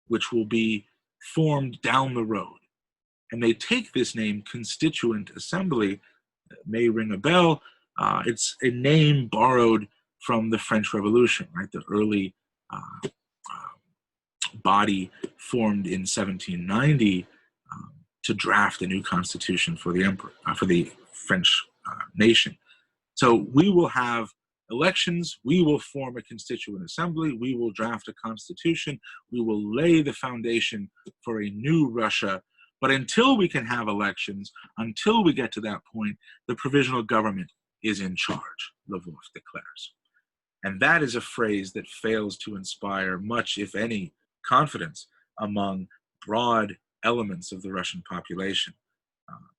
which will be formed down the road. And they take this name, Constituent Assembly. It may ring a bell. It's a name borrowed from the French Revolution, right? The early body formed in 1790 to draft a new constitution for the emperor, for the French nation. So we will have elections, we will form a constituent assembly, we will draft a constitution, we will lay the foundation for a new Russia. But until we can have elections, until we get to that point, the provisional government is in charge, Lvov declares. And that is a phrase that fails to inspire much, if any, confidence among broad elements of the Russian population.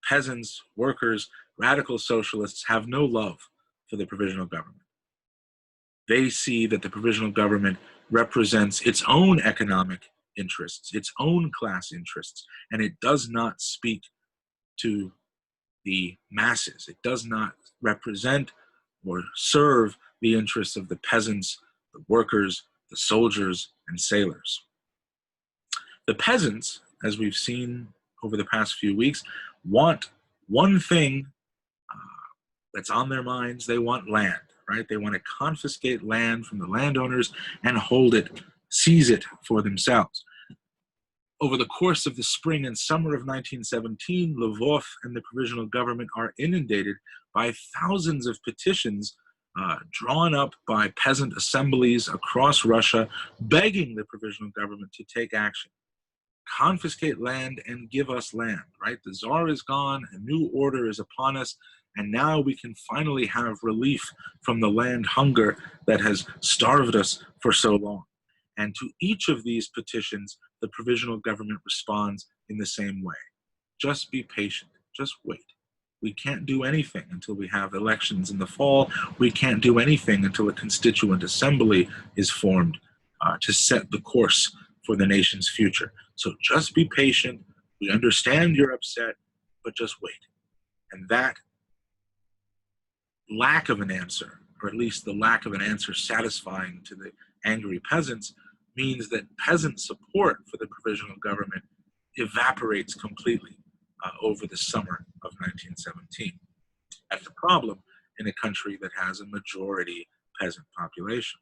Peasants, workers, radical socialists have no love for the provisional government. They see that the provisional government represents its own economic interests, its own class interests, and it does not speak to the masses. It does not represent or serve the interests of the peasants, the workers, the soldiers, and sailors. The peasants, as we've seen over the past few weeks, want one thing that's on their minds. They want land, right? They want to confiscate land from the landowners and hold it, seize it for themselves. Over the course of the spring and summer of 1917, Lvov and the provisional government are inundated by thousands of petitions drawn up by peasant assemblies across Russia, begging the provisional government to take action. Confiscate land and give us land, right? The Tsar is gone, a new order is upon us, and now we can finally have relief from the land hunger that has starved us for so long. And to each of these petitions, the provisional government responds in the same way. Just be patient, just wait. We can't do anything until we have elections in the fall. We can't do anything until a constituent assembly is formed to set the course for the nation's future. So just be patient. We understand you're upset, but just wait. And that lack of an answer, or at least the lack of an answer satisfying to the angry peasants, means that peasant support for the provisional government evaporates completely over the summer of 1917. That's a problem in a country that has a majority peasant population.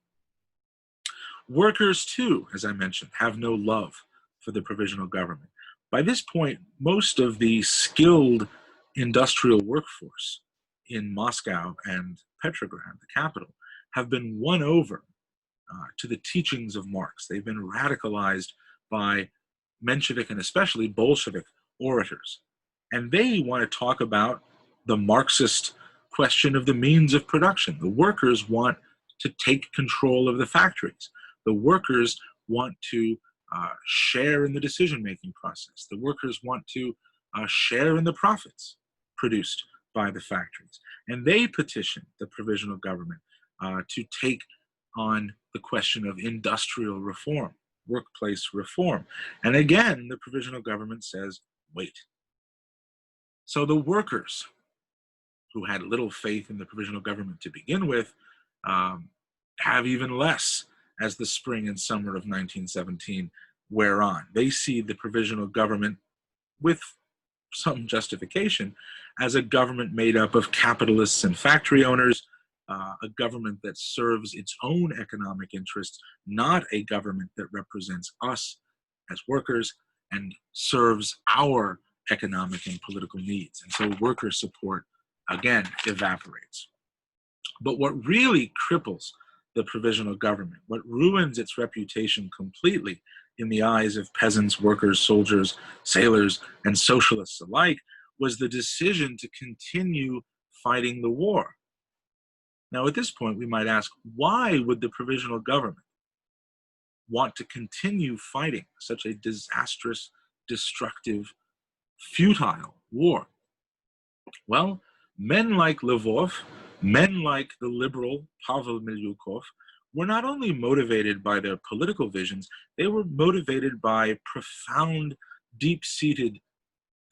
Workers, too, as I mentioned, have no love for the provisional government. By this point, most of the skilled industrial workforce in Moscow and Petrograd, the capital, have been won over to the teachings of Marx. They've been radicalized by Menshevik and especially Bolshevik orators. And they want to talk about the Marxist question of the means of production. The workers want to take control of the factories. The workers want to share in the decision-making process. The workers want to share in the profits produced by the factories. And they petition the provisional government to take on the question of industrial reform, workplace reform. And again, the provisional government says, wait. So the workers, who had little faith in the provisional government to begin with, have even less as the spring and summer of 1917 wear on. They see the provisional government, with some justification, as a government made up of capitalists and factory owners, a government that serves its own economic interests, not a government that represents us as workers and serves our economic and political needs. And so worker support, again, evaporates. But what really cripples the provisional government, what ruins its reputation completely in the eyes of peasants, workers, soldiers, sailors, and socialists alike, was the decision to continue fighting the war. Now, at this point, we might ask, why would the provisional government want to continue fighting such a disastrous, destructive, futile war? Well, men like Lvov, men like the liberal Pavel Milyukov, were not only motivated by their political visions, they were motivated by profound, deep-seated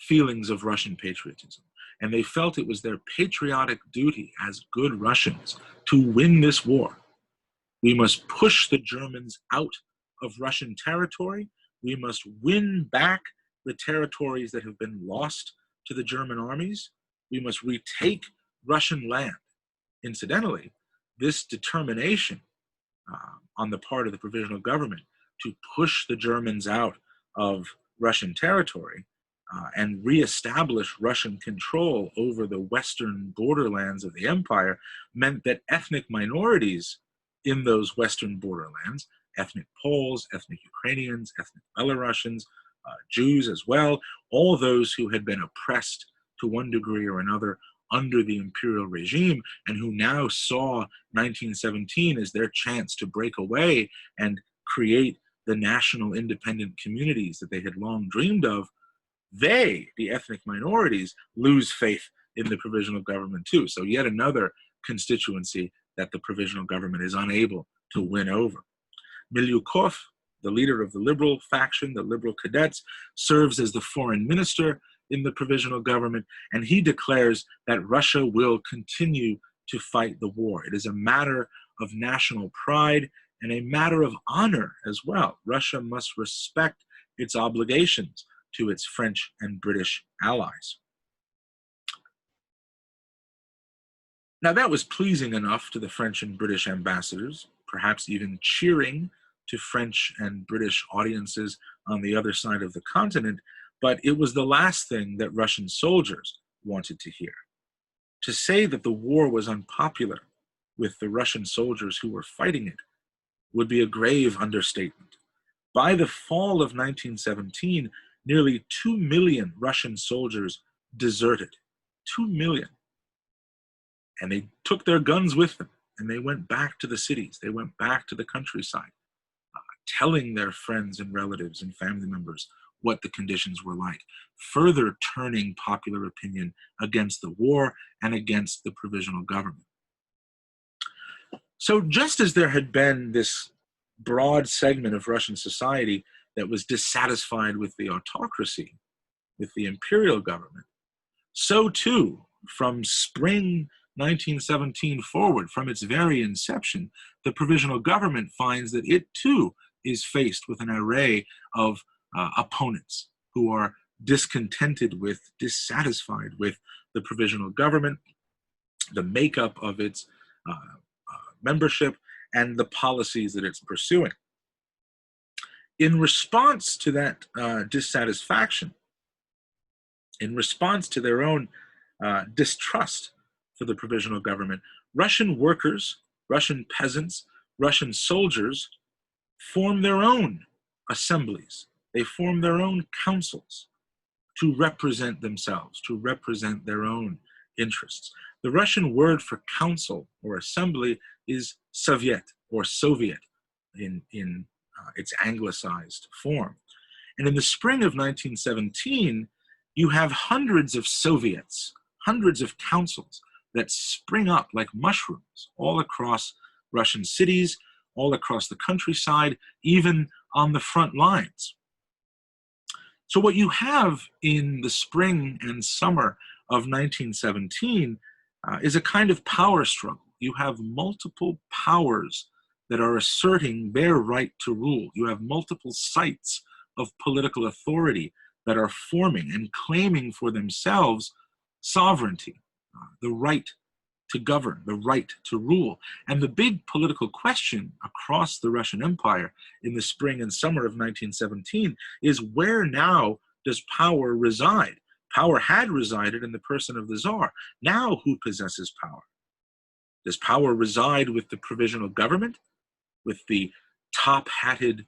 feelings of Russian patriotism. And they felt it was their patriotic duty as good Russians to win this war. We must push the Germans out of Russian territory. We must win back the territories that have been lost to the German armies. We must retake Russian land. Incidentally, this determination on the part of the provisional government to push the Germans out of Russian territory and reestablish Russian control over the western borderlands of the empire meant that ethnic minorities in those western borderlands, ethnic Poles, ethnic Ukrainians, ethnic Belarusians, Jews as well, all those who had been oppressed to one degree or another under the imperial regime and who now saw 1917 as their chance to break away and create the national independent communities that they had long dreamed of, they, the ethnic minorities, lose faith in the provisional government too. So yet another constituency that the provisional government is unable to win over. Milyukov, the leader of the liberal faction, the liberal cadets, serves as the foreign minister in the provisional government, and he declares that Russia will continue to fight the war. It is a matter of national pride and a matter of honor as well. Russia must respect its obligations to its French and British allies. Now, that was pleasing enough to the French and British ambassadors, perhaps even cheering to French and British audiences on the other side of the continent, but it was the last thing that Russian soldiers wanted to hear. To say that the war was unpopular with the Russian soldiers who were fighting it would be a grave understatement. By the fall of 1917, nearly 2 million Russian soldiers deserted. 2 million. And they took their guns with them, and they went back to the cities. They went back to the countryside, telling their friends and relatives and family members what the conditions were like, further turning popular opinion against the war and against the provisional government. So just as there had been this broad segment of Russian society that was dissatisfied with the autocracy, with the imperial government, so too, from spring 1917 forward, from its very inception, the provisional government finds that it too is faced with an array of opponents who are discontented with, dissatisfied with the provisional government, the makeup of its membership, and the policies that it's pursuing. In response to that dissatisfaction, in response to their own distrust for the provisional government, Russian workers, Russian peasants, Russian soldiers form their own assemblies. They form their own councils to represent themselves, to represent their own interests. The Russian word for council or assembly is Soviet or Soviet in its anglicized form. And in the spring of 1917, you have hundreds of Soviets, hundreds of councils that spring up like mushrooms all across Russian cities, all across the countryside, even on the front lines. So what you have in the spring and summer of 1917 is a kind of power struggle. You have multiple powers that are asserting their right to rule. You have multiple sites of political authority that are forming and claiming for themselves sovereignty, the right to govern, the right to rule. And the big political question across the Russian Empire in the spring and summer of 1917 is, where now does power reside? Power had resided in the person of the Tsar. Now who possesses power? Does power reside with the provisional government, with the top-hatted,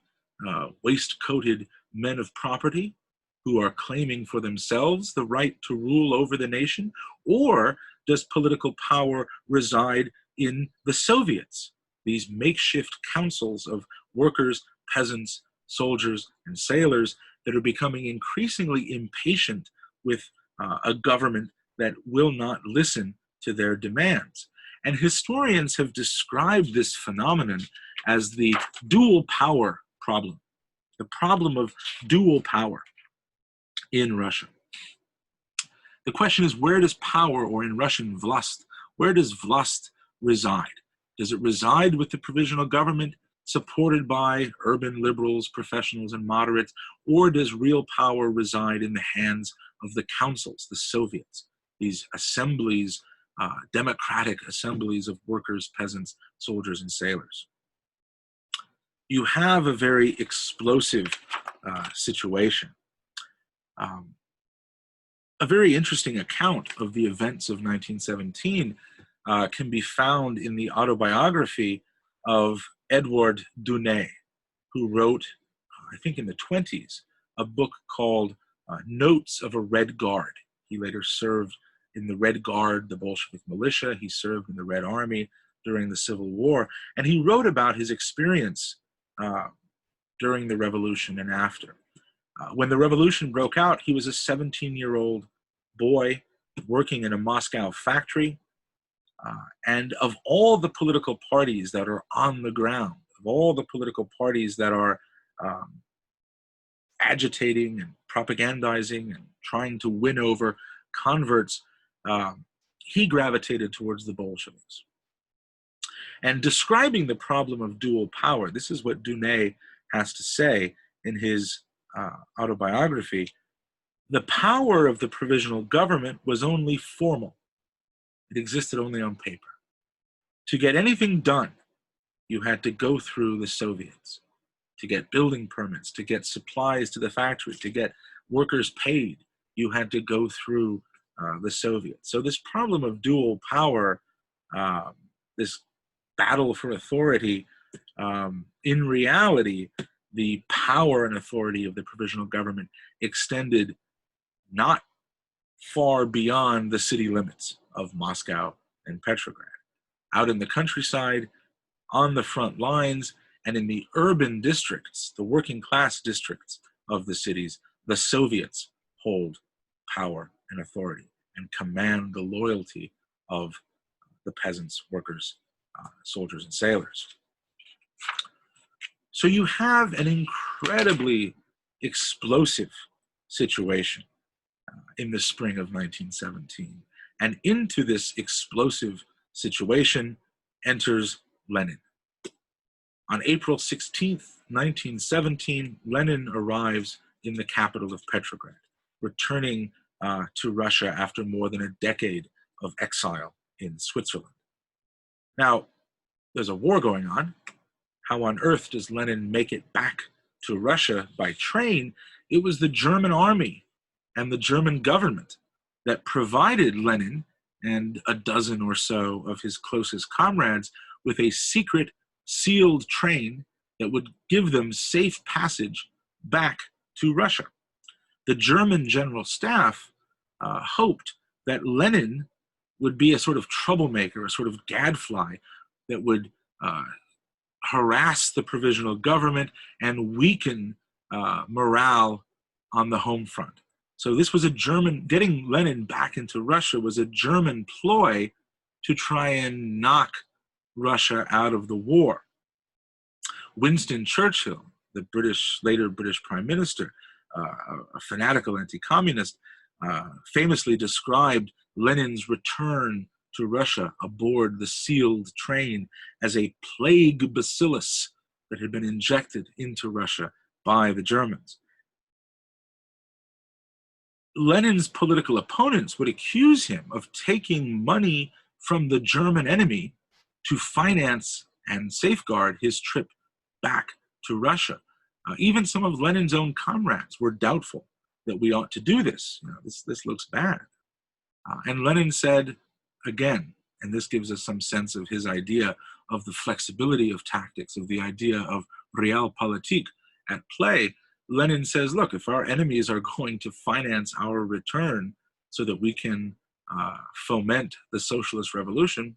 waistcoated men of property who are claiming for themselves the right to rule over the nation? Or does political power reside in the Soviets, these makeshift councils of workers, peasants, soldiers, and sailors that are becoming increasingly impatient with a government that will not listen to their demands? And historians have described this phenomenon as the dual power problem, the problem of dual power in Russia. The question is, where does power, or in Russian vlast, where does vlast reside? Does it reside with the provisional government supported by urban liberals, professionals, and moderates, or does real power reside in the hands of the councils, the Soviets, these assemblies, democratic assemblies of workers, peasants, soldiers, and sailors? You have a very explosive situation. A very interesting account of the events of 1917 can be found in the autobiography of Edward Dunay, who wrote, I think in the 1920s, a book called Notes of a Red Guard. He later served in the Red Guard, the Bolshevik militia. He served in the Red Army during the Civil War. And he wrote about his experience during the revolution and after. When the revolution broke out, he was a 17-year-old boy working in a Moscow factory. And of all the political parties that are on the ground, of all the political parties that are agitating and propagandizing and trying to win over converts, he gravitated towards the Bolsheviks. And describing the problem of dual power, this is what Dunay has to say in his autobiography. The power of the provisional government was only formal. It existed only on paper. To get anything done, you had to go through the Soviets. To get building permits, to get supplies to the factory, to get workers paid, you had to go through the Soviets. So this problem of dual power, this battle for authority, in reality, the power and authority of the provisional government extended not far beyond the city limits of Moscow and Petrograd. Out in the countryside, on the front lines, and in the urban districts, the working class districts of the cities, the Soviets hold power and authority and command the loyalty of the peasants, workers, soldiers, and sailors. So you have an incredibly explosive situation in the spring of 1917. And into this explosive situation enters Lenin. On April 16th, 1917, Lenin arrives in the capital of Petrograd, returning to Russia after more than a decade of exile in Switzerland. Now, there's a war going on. How on earth does Lenin make it back to Russia by train? It was the German army and the German government that provided Lenin and a dozen or so of his closest comrades with a secret sealed train that would give them safe passage back to Russia. The German general staff hoped that Lenin would be a sort of troublemaker, a sort of gadfly that would harass the provisional government and weaken morale on the home front. So this was getting Lenin back into Russia was a German ploy to try and knock Russia out of the war. Winston Churchill, the later British Prime Minister, a fanatical anti-communist, famously described Lenin's return to Russia aboard the sealed train as a plague bacillus that had been injected into Russia by the Germans. Lenin's political opponents would accuse him of taking money from the German enemy to finance and safeguard his trip back to Russia. Even some of Lenin's own comrades were doubtful that we ought to do this. This looks bad. And Lenin said, again, and this gives us some sense of his idea of the flexibility of tactics, of the idea of realpolitik at play. Lenin says, look, if our enemies are going to finance our return so that we can foment the socialist revolution,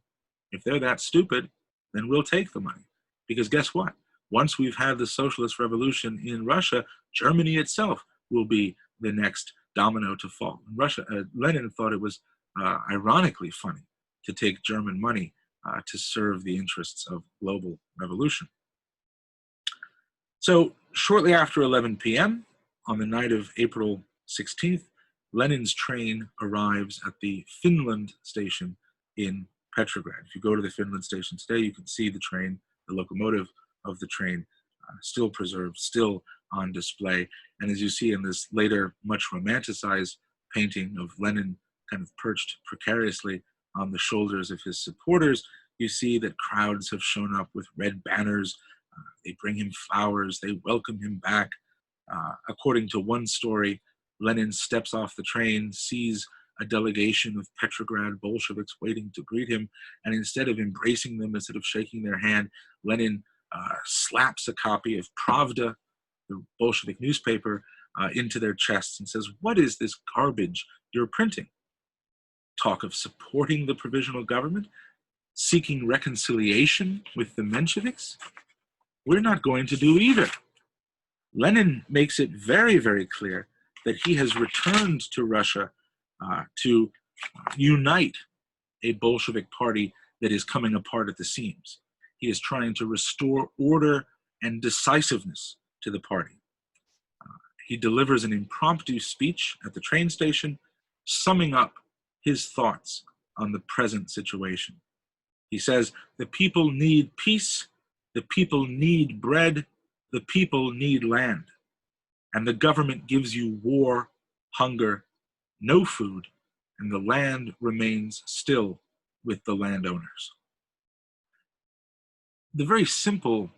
if they're that stupid, then we'll take the money. Because guess what? Once we've had the socialist revolution in Russia, Germany itself will be the next domino to fall. Lenin thought it was ironically funny to take German money to serve the interests of global revolution. So shortly after 11 p.m., on the night of April 16th, Lenin's train arrives at the Finland station in Petrograd. If you go to the Finland station today, you can see the train, the locomotive of the train, still preserved, still on display. And as you see in this later, much romanticized painting of Lenin kind of perched precariously on the shoulders of his supporters, you see that crowds have shown up with red banners. They bring him flowers. They welcome him back. According to one story, Lenin steps off the train, sees a delegation of Petrograd Bolsheviks waiting to greet him, and instead of embracing them, instead of shaking their hand, Lenin slaps a copy of Pravda, the Bolshevik newspaper, into their chests and says, "What is this garbage you're printing? Talk of supporting the provisional government, seeking reconciliation with the Mensheviks? We're not going to do either." Lenin makes it very, very clear that he has returned to Russia to unite a Bolshevik party that is coming apart at the seams. He is trying to restore order and decisiveness to the party. He delivers an impromptu speech at the train station, summing up his thoughts on the present situation. He says, "The people need peace, the people need bread, the people need land. And the government gives you war, hunger, no food, and the land remains still with the landowners." The very simple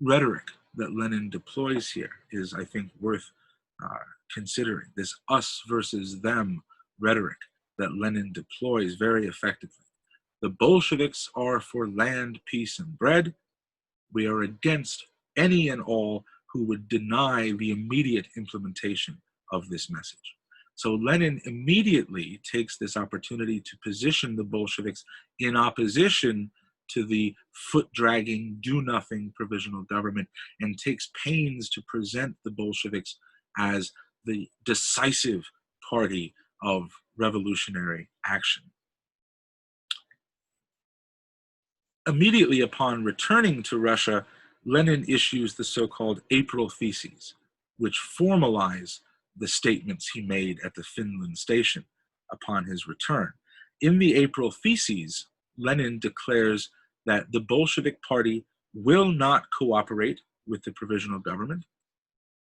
rhetoric that Lenin deploys here is, I think, worth considering. This us versus them rhetoric that Lenin deploys very effectively. The Bolsheviks are for land, peace, and bread. We are against any and all who would deny the immediate implementation of this message. So Lenin immediately takes this opportunity to position the Bolsheviks in opposition to the foot-dragging, do-nothing provisional government, and takes pains to present the Bolsheviks as the decisive party of revolutionary action. Immediately upon returning to Russia, Lenin issues the so-called April Theses, which formalize the statements he made at the Finland station upon his return. In the April Theses, Lenin declares that the Bolshevik Party will not cooperate with the provisional government,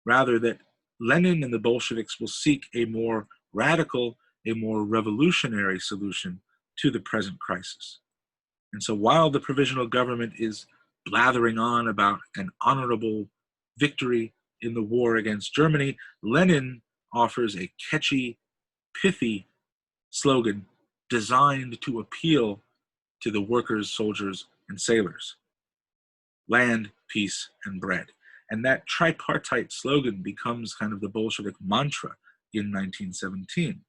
rather that Lenin and the Bolsheviks will seek a more radical, a more revolutionary solution to the present crisis. And so while the provisional government is blathering on about an honorable victory in the war against Germany, Lenin offers a catchy, pithy slogan designed to appeal to the workers, soldiers, and sailors: land, peace, and bread. And that tripartite slogan becomes kind of the Bolshevik mantra in 1917.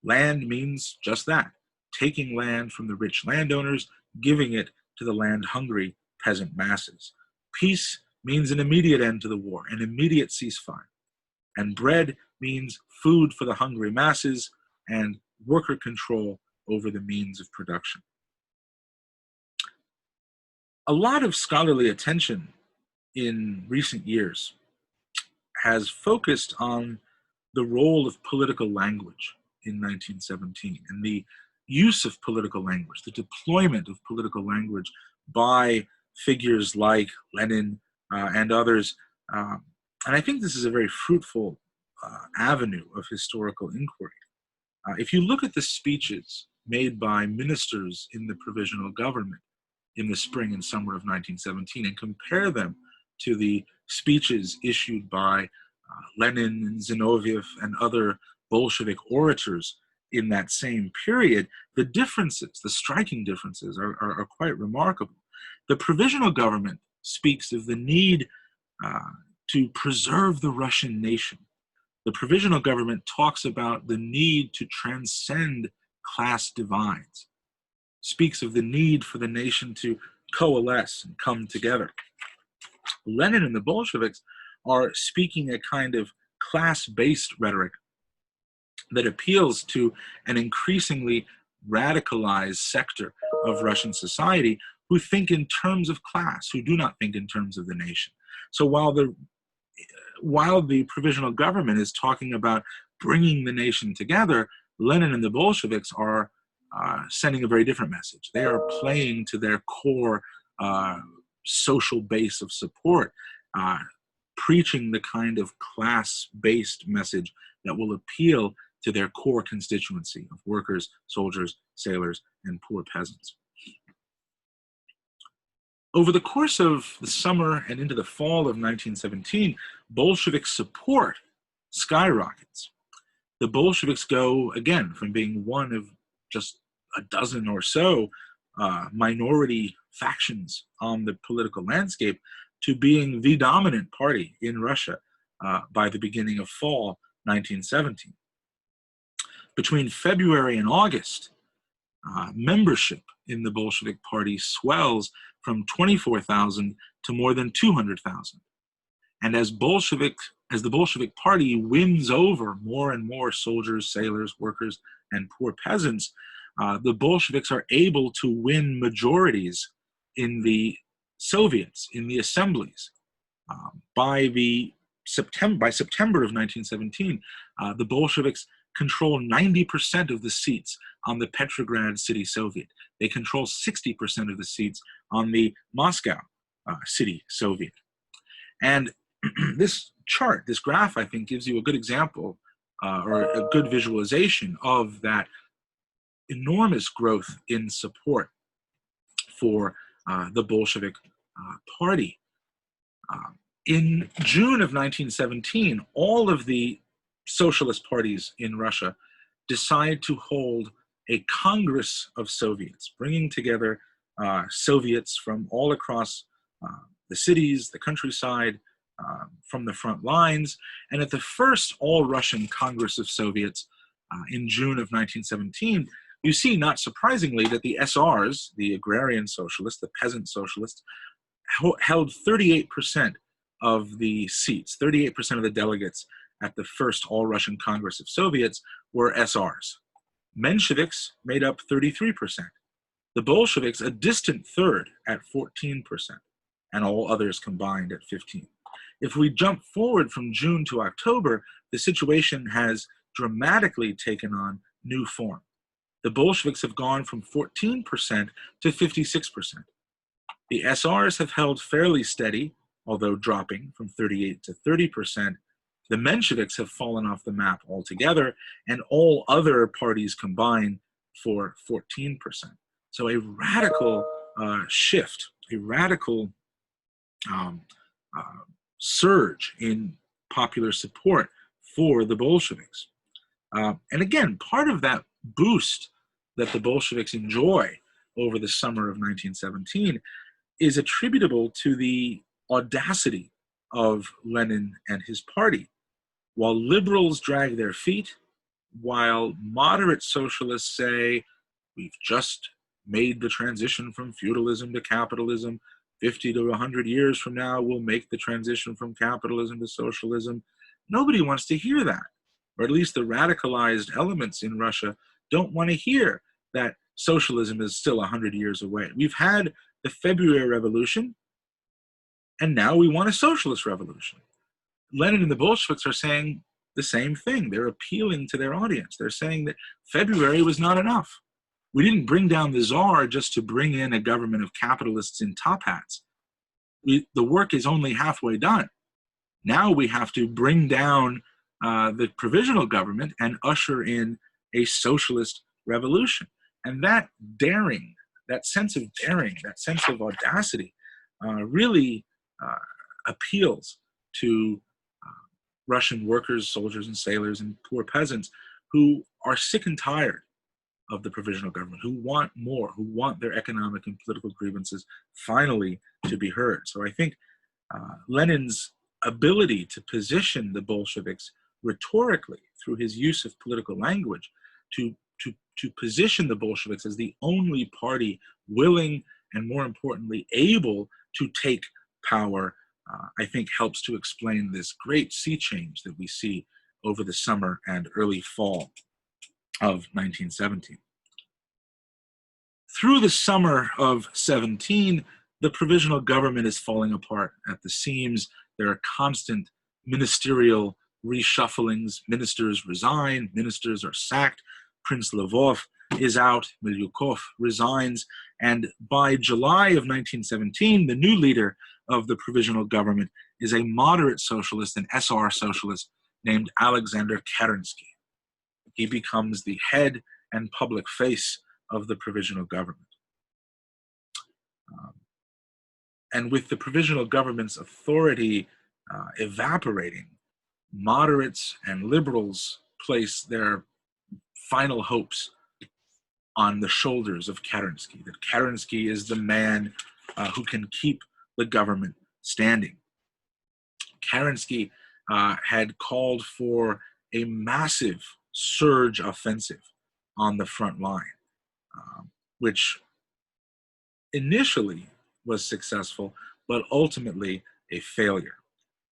Land means just that, taking land from the rich landowners, giving it to the land-hungry peasant masses. Peace means an immediate end to the war, an immediate ceasefire. And bread means food for the hungry masses and worker control over the means of production. A lot of scholarly attention in recent years has focused on the role of political language in 1917 and the use of political language, the deployment of political language by figures like Lenin and others. And I think this is a very fruitful avenue of historical inquiry. If you look at the speeches made by ministers in the provisional government in the spring and summer of 1917 and compare them to the speeches issued by Lenin and Zinoviev and other Bolshevik orators in that same period, the differences, the striking differences are quite remarkable. The provisional government speaks of the need to preserve the Russian nation. The provisional government talks about the need to transcend class divides, speaks of the need for the nation to coalesce and come together. Lenin and the Bolsheviks are speaking a kind of class-based rhetoric that appeals to an increasingly radicalized sector of Russian society who think in terms of class, who do not think in terms of the nation. So while the provisional government is talking about bringing the nation together, Lenin and the Bolsheviks are sending a very different message. They are playing to their core social base of support, preaching the kind of class-based message that will appeal to their core constituency of workers, soldiers, sailors, and poor peasants. Over the course of the summer and into the fall of 1917, Bolshevik support skyrockets. The Bolsheviks go, again, from being one of just a dozen or so minority factions on the political landscape to being the dominant party in Russia by the beginning of fall 1917. Between February and August, membership in the Bolshevik Party swells from 24,000 to more than 200,000. And as the Bolshevik Party wins over more and more soldiers, sailors, workers, and poor peasants, the Bolsheviks are able to win majorities in the Soviets, in the assemblies. By September of 1917, the Bolsheviks control 90% of the seats on the Petrograd City Soviet. They control 60% of the seats on the Moscow City Soviet. And this chart, this graph, I think, gives you a good example or a good visualization of that enormous growth in support for the Bolshevik Party. In June of 1917, all of the socialist parties in Russia decide to hold a Congress of Soviets, bringing together Soviets from all across the cities, the countryside, from the front lines. And at the first All-Russian Congress of Soviets in June of 1917, you see, not surprisingly, that the SRs, the agrarian socialists, the peasant socialists, held 38% of the seats, 38% of the delegates at the first All-Russian Congress of Soviets were SRs. Mensheviks made up 33%. The Bolsheviks, a distant third, at 14%, and all others combined at 15%. If we jump forward from June to October, the situation has dramatically taken on new form. The Bolsheviks have gone from 14% to 56%. The SRs have held fairly steady, although dropping from 38 to 30%. The Mensheviks have fallen off the map altogether, and all other parties combine for 14%. So a radical shift, a radical surge in popular support for the Bolsheviks. And again, part of that boost that the Bolsheviks enjoy over the summer of 1917 is attributable to the audacity of Lenin and his party. While liberals drag their feet, while moderate socialists say, we've just made the transition from feudalism to capitalism, 50 to 100 years from now, we'll make the transition from capitalism to socialism. Nobody wants to hear that, or at least the radicalized elements in Russia don't want to hear that socialism is still 100 years away. We've had the February Revolution, and now we want a socialist revolution. Lenin and the Bolsheviks are saying the same thing. They're appealing to their audience. They're saying that February was not enough. We didn't bring down the Tsar just to bring in a government of capitalists in top hats. The work is only halfway done. Now we have to bring down the provisional government and usher in a socialist revolution. And that daring, that sense of daring, that sense of audacity really appeals to Russian workers, soldiers, and sailors, and poor peasants who are sick and tired of the provisional government, who want more, who want their economic and political grievances finally to be heard. So I think Lenin's ability to position the Bolsheviks rhetorically through his use of political language to position the Bolsheviks as the only party willing and, more importantly, able to take power, I think helps to explain this great sea change that we see over the summer and early fall of 1917. Through the summer of 17, the provisional government is falling apart at the seams. There are constant ministerial reshufflings. Ministers resign, ministers are sacked. Prince Lvov is out, Milyukov resigns, and by July of 1917, the new leader of the provisional government is a moderate socialist, an SR socialist named Alexander Kerensky. He becomes the head and public face of the provisional government. And with the provisional government's authority evaporating, moderates and liberals place their final hopes on the shoulders of Kerensky, that Kerensky is the man who can keep the government standing. Kerensky had called for a massive surge offensive on the front line, which initially was successful, but ultimately a failure.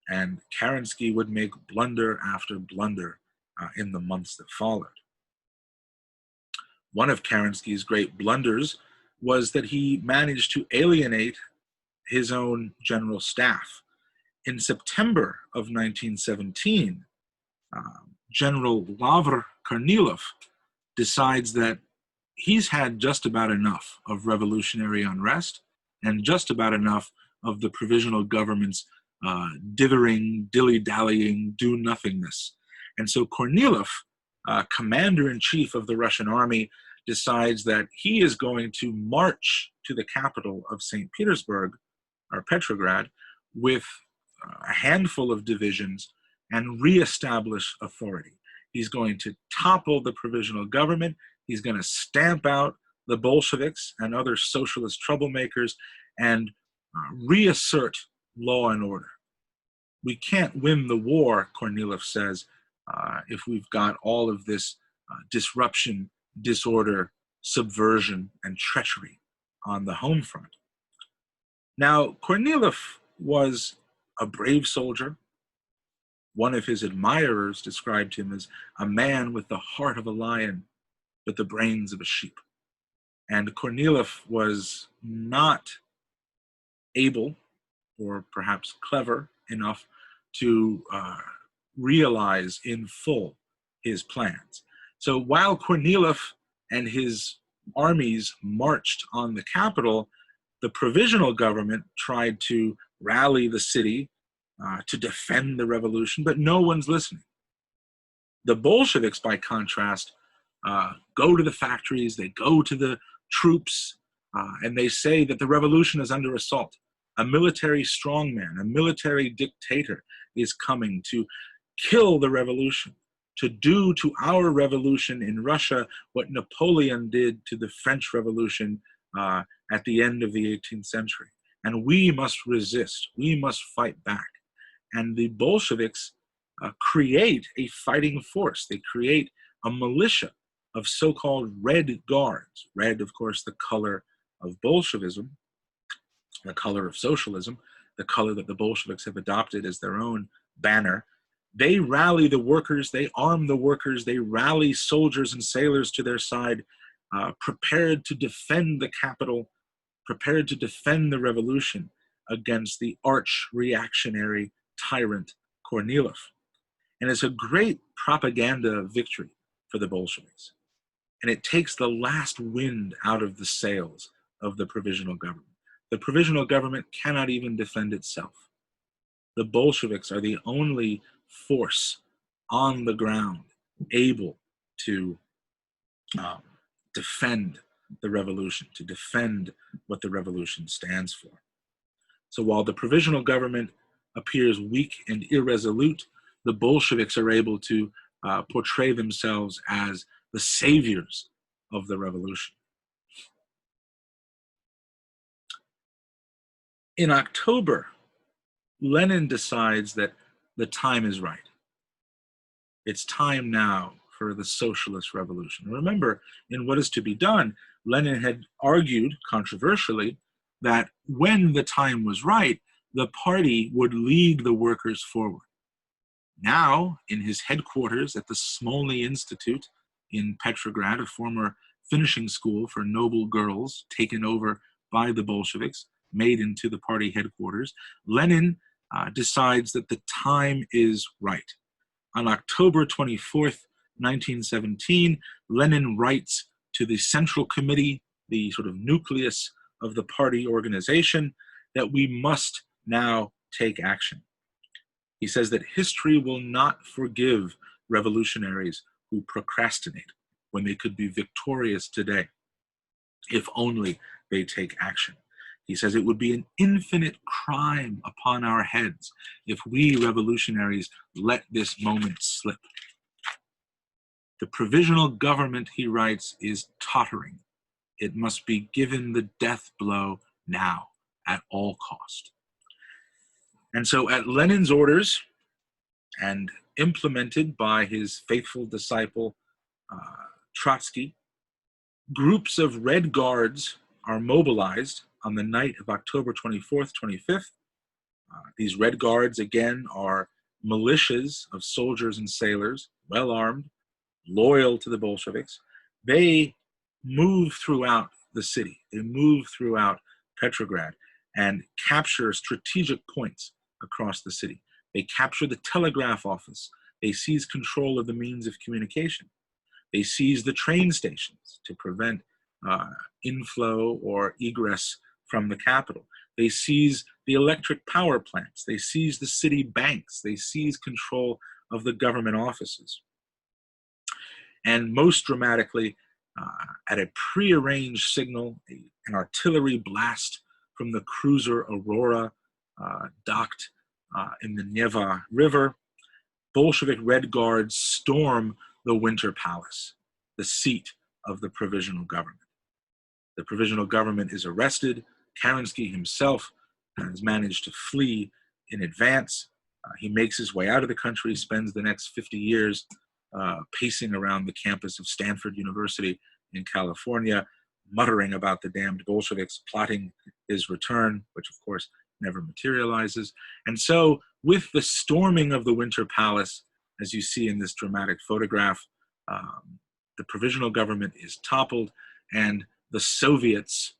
And Kerensky would make blunder after blunder in the months that followed. One of Kerensky's great blunders was that he managed to alienate his own general staff. In September of 1917, General Lavr Kornilov decides that he's had just about enough of revolutionary unrest and just about enough of the provisional government's dithering, dilly-dallying, do-nothingness. And so Kornilov, commander-in-chief of the Russian army, decides that he is going to march to the capital of St. Petersburg, or Petrograd, with a handful of divisions and reestablish authority. He's going to topple the provisional government. He's going to stamp out the Bolsheviks and other socialist troublemakers and reassert law and order. We can't win the war, Kornilov says, if we've got all of this disruption, disorder, subversion, and treachery on the home front. Now, Kornilov was a brave soldier. One of his admirers described him as a man with the heart of a lion, but the brains of a sheep. And Kornilov was not able, or perhaps clever enough, to realize in full his plans. So while Kornilov and his armies marched on the capital, the provisional government tried to rally the city to defend the revolution, but no one's listening. The Bolsheviks, by contrast, go to the factories, they go to the troops, and they say that the revolution is under assault. A military strongman, a military dictator is coming to kill the revolution, to do to our revolution in Russia what Napoleon did to the French Revolution at the end of the 18th century. And we must resist, we must fight back. And the Bolsheviks create a fighting force. They create a militia of so-called Red Guards. Red, of course, the color of Bolshevism, the color of socialism, the color that the Bolsheviks have adopted as their own banner. They rally the workers, they arm the workers, they rally soldiers and sailors to their side, prepared to defend the capital, prepared to defend the revolution against the arch-reactionary tyrant Kornilov. And it's a great propaganda victory for the Bolsheviks. And it takes the last wind out of the sails of the provisional government. The provisional government cannot even defend itself. The Bolsheviks are the only force on the ground able to defend the revolution, to defend what the revolution stands for. So while the provisional government appears weak and irresolute, the Bolsheviks are able to portray themselves as the saviors of the revolution. In October, Lenin decides that the time is right. It's time now for the socialist revolution. Remember, in What Is to Be Done, Lenin had argued, controversially, that when the time was right, the party would lead the workers forward. Now, in his headquarters at the Smolny Institute in Petrograd, a former finishing school for noble girls taken over by the Bolsheviks, made into the party headquarters, Lenin decides that the time is right. On October 24th, 1917, Lenin writes to the Central Committee, the sort of nucleus of the party organization, that we must now take action. He says that history will not forgive revolutionaries who procrastinate when they could be victorious today, if only they take action. He says it would be an infinite crime upon our heads if we revolutionaries let this moment slip. The provisional government, he writes, is tottering. It must be given the death blow now at all cost. And so at Lenin's orders, and implemented by his faithful disciple Trotsky, groups of Red Guards are mobilized on the night of October 24th, 25th. These Red Guards, again, are militias of soldiers and sailors, well armed, loyal to the Bolsheviks. They move throughout the city. They move throughout Petrograd and capture strategic points across the city. They capture the telegraph office. They seize control of the means of communication. They seize the train stations to prevent inflow or egress from the capital. They seize the electric power plants. They seize the city banks. They seize control of the government offices. And most dramatically, at a prearranged signal, an artillery blast from the cruiser Aurora, docked in the Neva River, Bolshevik Red Guards storm the Winter Palace, the seat of the provisional government. The provisional government is arrested. Kerensky himself has managed to flee in advance. He makes his way out of the country, spends the next 50 years pacing around the campus of Stanford University in California, muttering about the damned Bolsheviks, plotting his return, which of course never materializes. And so with the storming of the Winter Palace, as you see in this dramatic photograph, the provisional government is toppled, and the Soviets,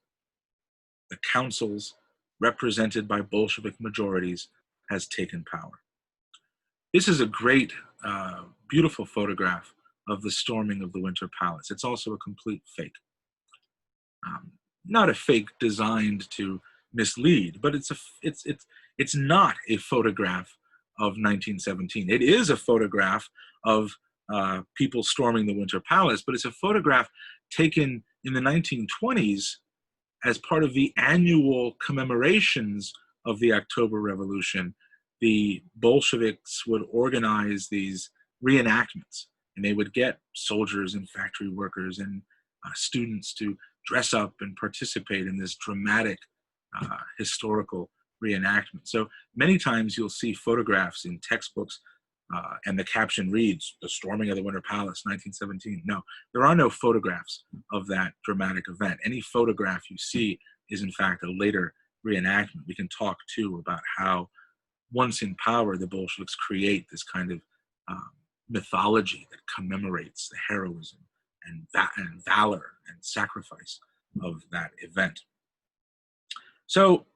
the councils represented by Bolshevik majorities, has taken power. This is a great, beautiful photograph of the storming of the Winter Palace. It's also a complete fake. Not a fake designed to mislead, but it's not a photograph of 1917. It is a photograph of people storming the Winter Palace, but it's a photograph taken in the 1920s as part of the annual commemorations of the October Revolution. The Bolsheviks would organize these reenactments, and they would get soldiers and factory workers and students to dress up and participate in this dramatic historical reenactment. So many times you'll see photographs in textbooks and the caption reads, "The Storming of the Winter Palace, 1917. No, there are no photographs of that dramatic event. Any photograph you see is in fact a later reenactment. We can talk too about how once in power, the Bolsheviks create this kind of mythology that commemorates the heroism and valor and sacrifice of that event. So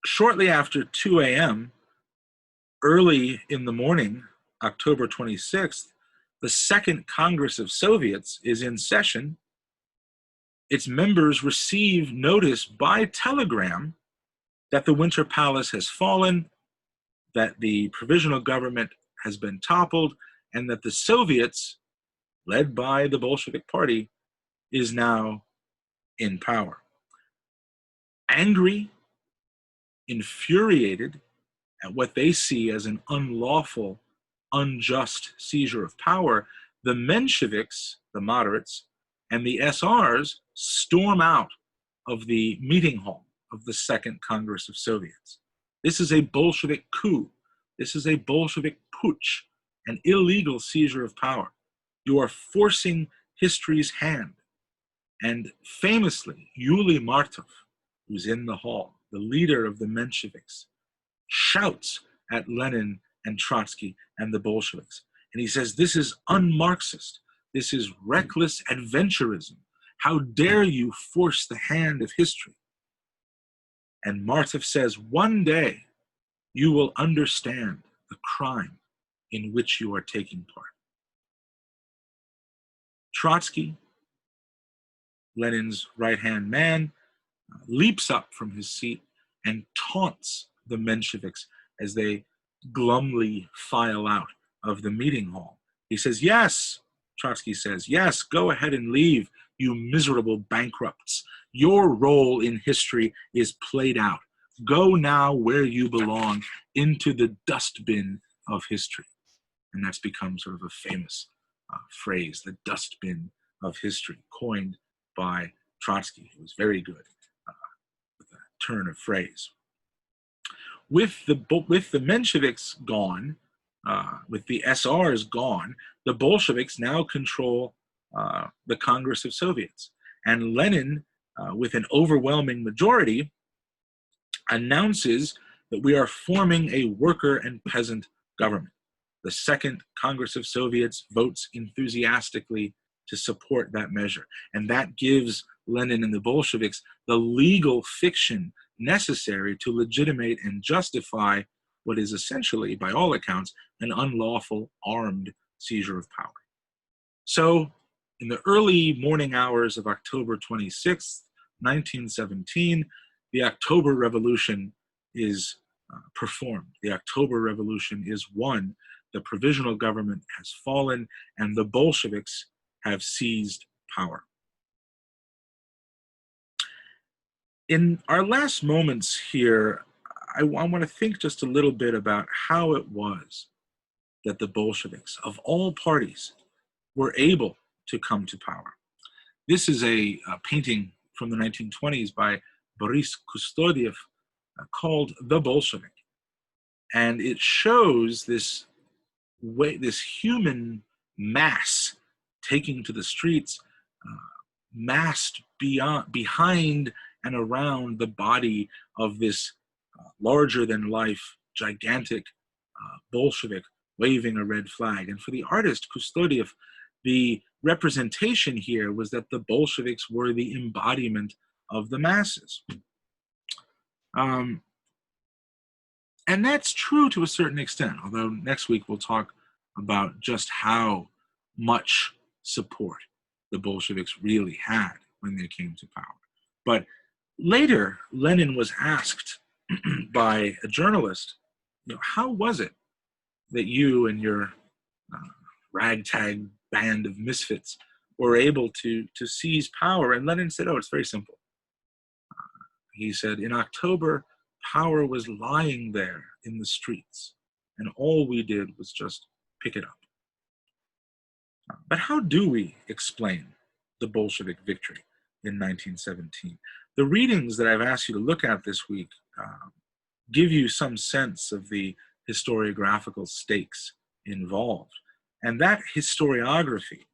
shortly after 2 a.m., early in the morning, October 26th, the Second Congress of Soviets is in session. Its members receive notice by telegram that the Winter Palace has fallen, that the provisional government has been toppled, and that the Soviets, led by the Bolshevik Party, is now in power. Angry, infuriated at what they see as an unlawful, unjust seizure of power, the Mensheviks, the moderates, and the SRs storm out of the meeting hall of the Second Congress of Soviets. This is a Bolshevik coup. This is a Bolshevik putsch, an illegal seizure of power. You are forcing history's hand. And famously, Yuliy Martov, who's in the hall, the leader of the Mensheviks, shouts at Lenin and Trotsky and the Bolsheviks. And he says, "This is un-Marxist. This is reckless adventurism. How dare you force the hand of history?" And Martov says, "One day you will understand the crime in which you are taking part." Trotsky, Lenin's right-hand man, leaps up from his seat and taunts the Mensheviks as they glumly file out of the meeting hall. He says, "Yes," Trotsky says, "yes, go ahead and leave, you miserable bankrupts. Your role in history is played out. Go now where you belong, into the dustbin of history." And that's become sort of a famous phrase, the dustbin of history, coined by Trotsky, who was very good with a turn of phrase. With the Mensheviks gone, with the SRs gone, the Bolsheviks now control the Congress of Soviets. And Lenin, with an overwhelming majority, announces that we are forming a worker and peasant government. The Second Congress of Soviets votes enthusiastically to support that measure. And that gives Lenin and the Bolsheviks the legal fiction necessary to legitimate and justify what is essentially, by all accounts, an unlawful armed seizure of power. So, in the early morning hours of October 26th, 1917, the October Revolution is performed. The October Revolution is won. The provisional government has fallen, and the Bolsheviks have seized power. In our last moments here, I want to think just a little bit about how it was that the Bolsheviks, of all parties, were able to come to power. This is a painting from the 1920s by Boris Kustodiev called "The Bolshevik." And it shows this human mass taking to the streets, massed behind and around the body of this larger than life, gigantic Bolshevik waving a red flag. And for the artist Kustodiev, the representation here was that the Bolsheviks were the embodiment of the masses. And that's true to a certain extent, although next week we'll talk about just how much support the Bolsheviks really had when they came to power. But later, Lenin was asked by a journalist, how was it that you and your ragtag band of misfits were able to seize power? And Lenin said, it's very simple. He said, in October, power was lying there in the streets, and all we did was just pick it up. But how do we explain the Bolshevik victory in 1917? The readings that I've asked you to look at this week give you some sense of the historiographical stakes involved. And that historiography,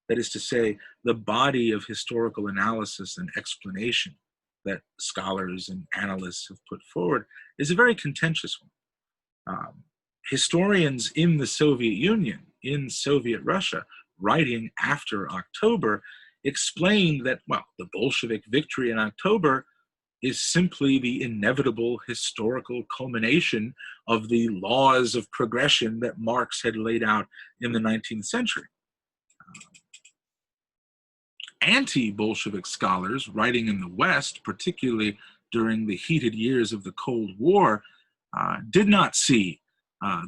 that is to say, the body of historical analysis and explanation that scholars and analysts have put forward, is a very contentious one. Historians in the Soviet Union, in Soviet Russia, writing after October, explained that, the Bolshevik victory in October is simply the inevitable historical culmination of the laws of progression that Marx had laid out in the 19th century. Anti-Bolshevik scholars writing in the West, particularly during the heated years of the Cold War, did not see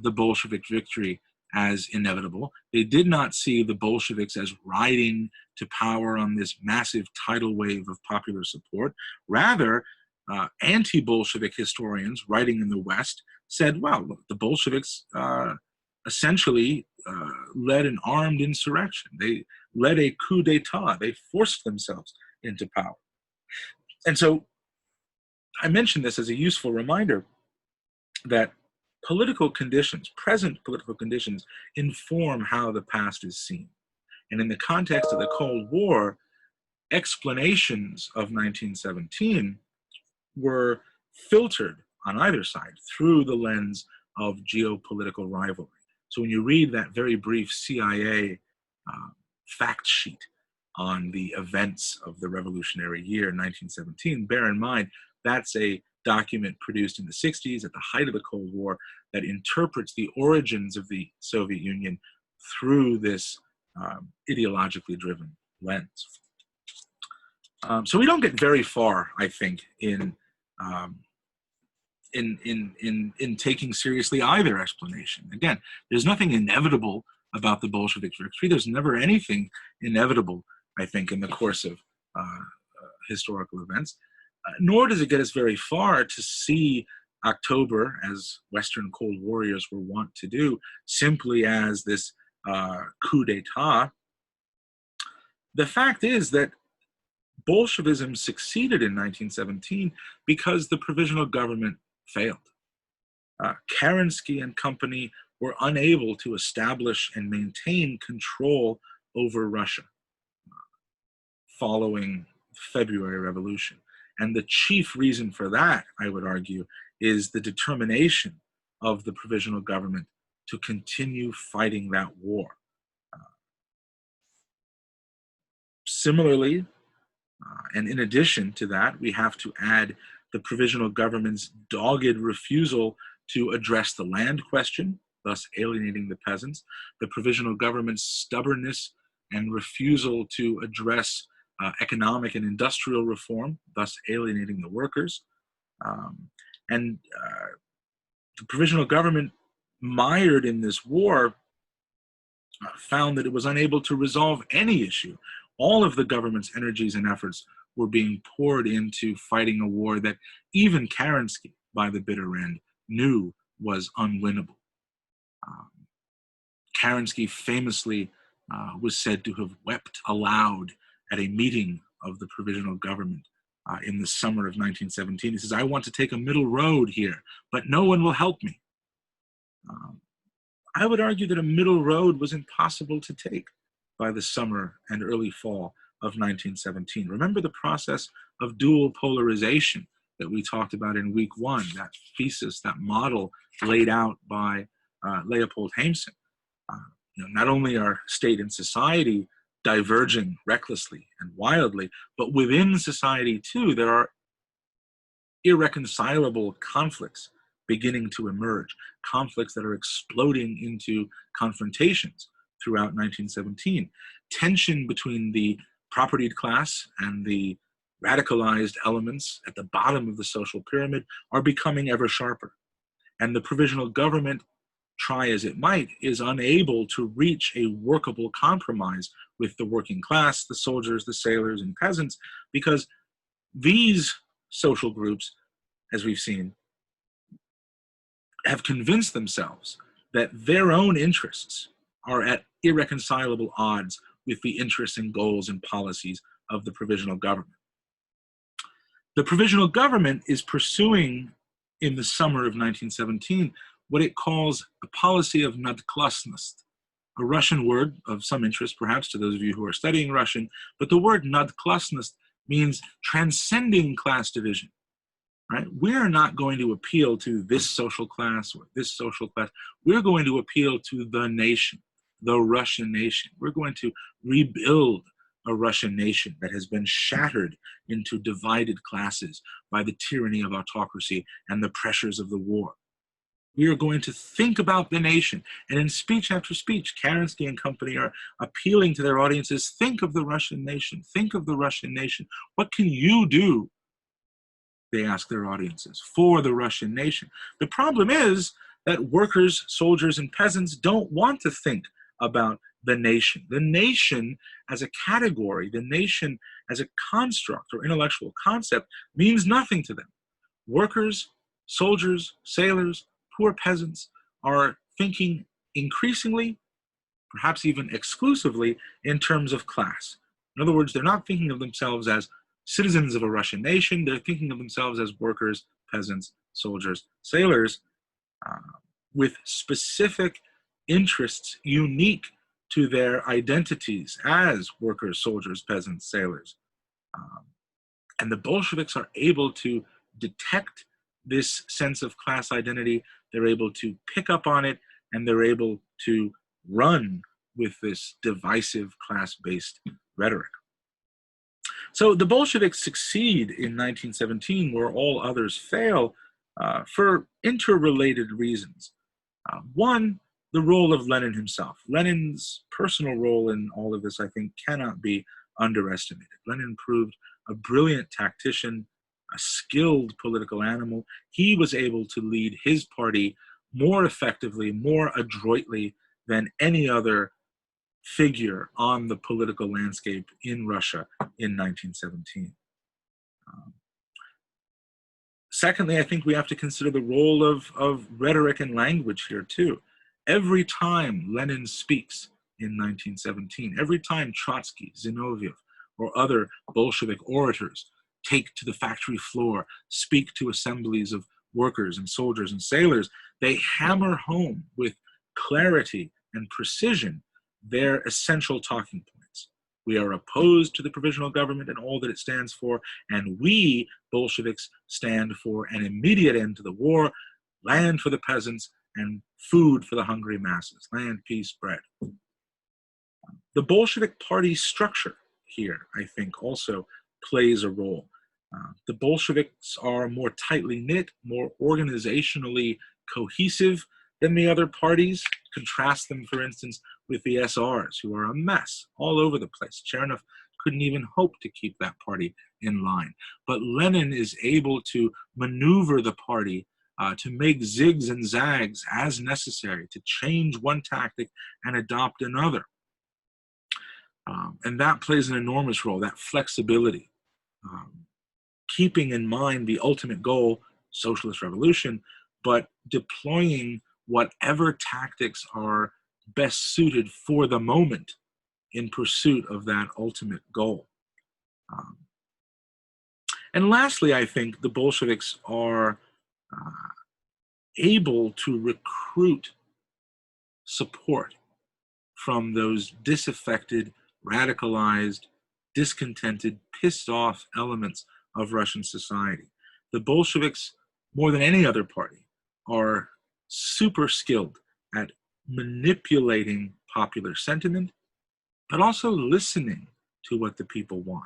the Bolshevik victory as inevitable. They did not see the Bolsheviks as riding to power on this massive tidal wave of popular support. Rather, anti-Bolshevik historians writing in the West said, look, the Bolsheviks essentially led an armed insurrection. They led a coup d'etat. They forced themselves into power. And so I mention this as a useful reminder that political conditions, present political conditions, inform how the past is seen. And in the context of the Cold War, explanations of 1917 were filtered on either side through the lens of geopolitical rivalry. So when you read that very brief CIA fact sheet on the events of the revolutionary year 1917, bear in mind that's a document produced in the 60s at the height of the Cold War that interprets the origins of the Soviet Union through this ideologically driven lens. So we don't get very far, I think, in taking seriously either explanation. Again, there's nothing inevitable about the Bolshevik victory. There's never anything inevitable, I think, in the course of historical events. Nor does it get us very far to see October, as Western Cold Warriors were wont to do, simply as this coup d'etat. The fact is that Bolshevism succeeded in 1917 because the provisional government failed. Kerensky and company were unable to establish and maintain control over Russia following the February Revolution. And the chief reason for that, I would argue, is the determination of the provisional government to continue fighting that war. Similarly, and in addition to that, we have to add the provisional government's dogged refusal to address the land question, thus alienating the peasants, the provisional government's stubbornness and refusal to address economic and industrial reform, thus alienating the workers. And the provisional government, mired in this war, found that it was unable to resolve any issue. All of the government's energies and efforts were being poured into fighting a war that even Kerensky, by the bitter end, knew was unwinnable. Kerensky famously was said to have wept aloud at a meeting of the provisional government in the summer of 1917. He says, "I want to take a middle road here, but no one will help me." I would argue that a middle road was impossible to take by the summer and early fall of 1917. Remember the process of dual polarization that we talked about in week one, that thesis, that model laid out by Leopold Haemsen. Not only are state and society diverging recklessly and wildly, but within society too, there are irreconcilable conflicts beginning to emerge, conflicts that are exploding into confrontations throughout 1917. Tension between the propertied class and the radicalized elements at the bottom of the social pyramid are becoming ever sharper. And the provisional government, try as it might, is unable to reach a workable compromise with the working class, the soldiers, the sailors, and peasants, because these social groups, as we've seen, have convinced themselves that their own interests are at irreconcilable odds with the interests and goals and policies of the provisional government. The provisional government is pursuing, in the summer of 1917, what it calls the policy of nadklasnost, a Russian word of some interest, perhaps, to those of you who are studying Russian, but the word nadklasnost means transcending class division. Right? We're not going to appeal to this social class or this social class. We're going to appeal to the nation, the Russian nation. We're going to rebuild a Russian nation that has been shattered into divided classes by the tyranny of autocracy and the pressures of the war. We are going to think about the nation. And in speech after speech, Kerensky and company are appealing to their audiences, think of the Russian nation, think of the Russian nation. What can you do, they ask their audiences, for the Russian nation? The problem is that workers, soldiers, and peasants don't want to think about the nation. The nation as a category, the nation as a construct or intellectual concept means nothing to them. Workers, soldiers, sailors, poor peasants are thinking increasingly, perhaps even exclusively, in terms of class. In other words, they're not thinking of themselves as citizens of a Russian nation. They're thinking of themselves as workers, peasants, soldiers, sailors, with specific interests unique to their identities as workers, soldiers, peasants, sailors. And the Bolsheviks are able to detect this sense of class identity. They're able to pick up on it, and they're able to run with this divisive class-based rhetoric. So the Bolsheviks succeed in 1917 where all others fail for interrelated reasons. One, the role of Lenin himself. Lenin's personal role in all of this, I think, cannot be underestimated. Lenin proved a brilliant tactician, a skilled political animal. He was able to lead his party more effectively, more adroitly than any other figure on the political landscape in Russia in 1917. Secondly, I think we have to consider the role of rhetoric and language here too. Every time Lenin speaks in 1917, every time Trotsky, Zinoviev, or other Bolshevik orators take to the factory floor, speak to assemblies of workers and soldiers and sailors, they hammer home with clarity and precision their essential talking points. We are opposed to the provisional government and all that it stands for, and we, Bolsheviks, stand for an immediate end to the war, land for the peasants, and food for the hungry masses. Land, peace, bread. The Bolshevik party structure here, I think, also plays a role. The Bolsheviks are more tightly knit, more organizationally cohesive than the other parties. Contrast them, for instance, with the SRs, who are a mess all over the place. Chernov couldn't even hope to keep that party in line. But Lenin is able to maneuver the party to make zigs and zags as necessary, to change one tactic and adopt another. And that plays an enormous role, that flexibility. Keeping in mind the ultimate goal, socialist revolution, but deploying whatever tactics are best suited for the moment in pursuit of that ultimate goal. And lastly, I think the Bolsheviks are able to recruit support from those disaffected, radicalized, discontented, pissed off elements of Russian society. The Bolsheviks, more than any other party, are super skilled at manipulating popular sentiment, but also listening to what the people want.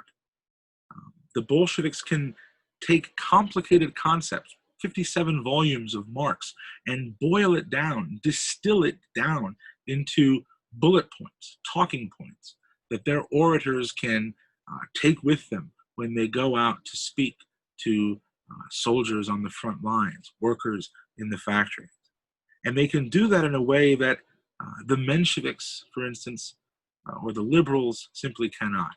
The Bolsheviks can take complicated concepts, 57 volumes of Marx, and boil it down, distill it down into bullet points, talking points that their orators can take with them when they go out to speak to soldiers on the front lines, workers in the factories. And they can do that in a way that the Mensheviks, for instance, or the liberals simply cannot.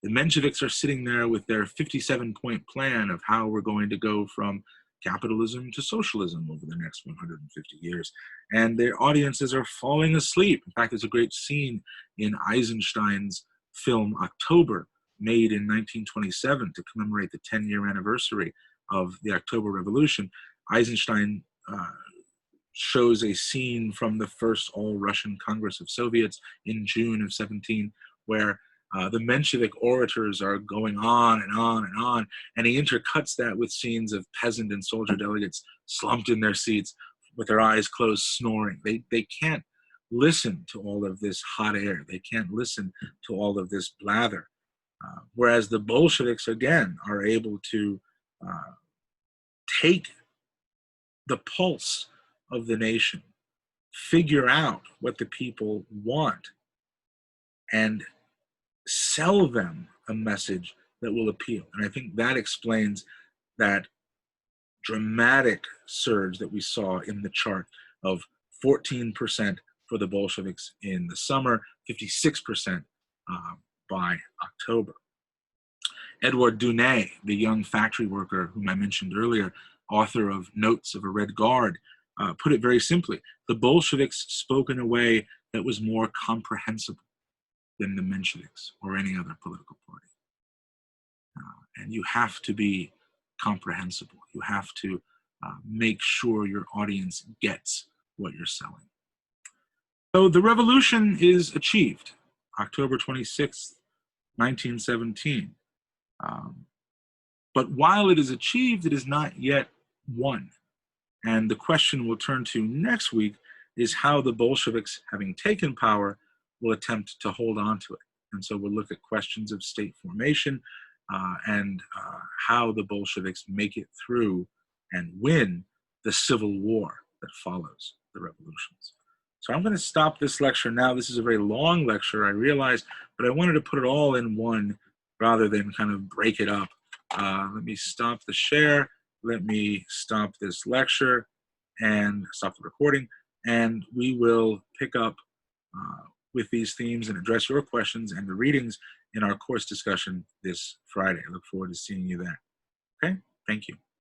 The Mensheviks are sitting there with their 57-point plan of how we're going to go from capitalism to socialism over the next 150 years. And their audiences are falling asleep. In fact, there's a great scene in Eisenstein's film October, made in 1927 to commemorate the 10-year anniversary of the October Revolution. Eisenstein shows a scene from the first All-Russian Congress of Soviets in June of 17, where the Menshevik orators are going on and on and on, and he intercuts that with scenes of peasant and soldier delegates slumped in their seats with their eyes closed, snoring. They can't listen to all of this hot air. They can't listen to all of this blather. Whereas the Bolsheviks, again, are able to take the pulse of the nation, figure out what the people want, and sell them a message that will appeal. And I think that explains that dramatic surge that we saw in the chart of 14% for the Bolsheviks in the summer, 56% by October. Edouard Dunay, the young factory worker whom I mentioned earlier, author of Notes of a Red Guard, put it very simply: the Bolsheviks spoke in a way that was more comprehensible than the Mensheviks or any other political party. And you have to be comprehensible. You have to make sure your audience gets what you're selling. So the revolution is achieved, October 26th, 1917. But while it is achieved, it is not yet won. And the question we'll turn to next week is how the Bolsheviks, having taken power, will attempt to hold on to it. And so we'll look at questions of state formation and how the Bolsheviks make it through and win the civil war that follows the revolutions. So I'm going to stop this lecture now. This is a very long lecture, I realize, but I wanted to put it all in one rather than kind of break it up. Let me stop the share. Let me stop this lecture and stop the recording, and we will pick up with these themes and address your questions and the readings in our course discussion this Friday. I look forward to seeing you there. Okay, thank you.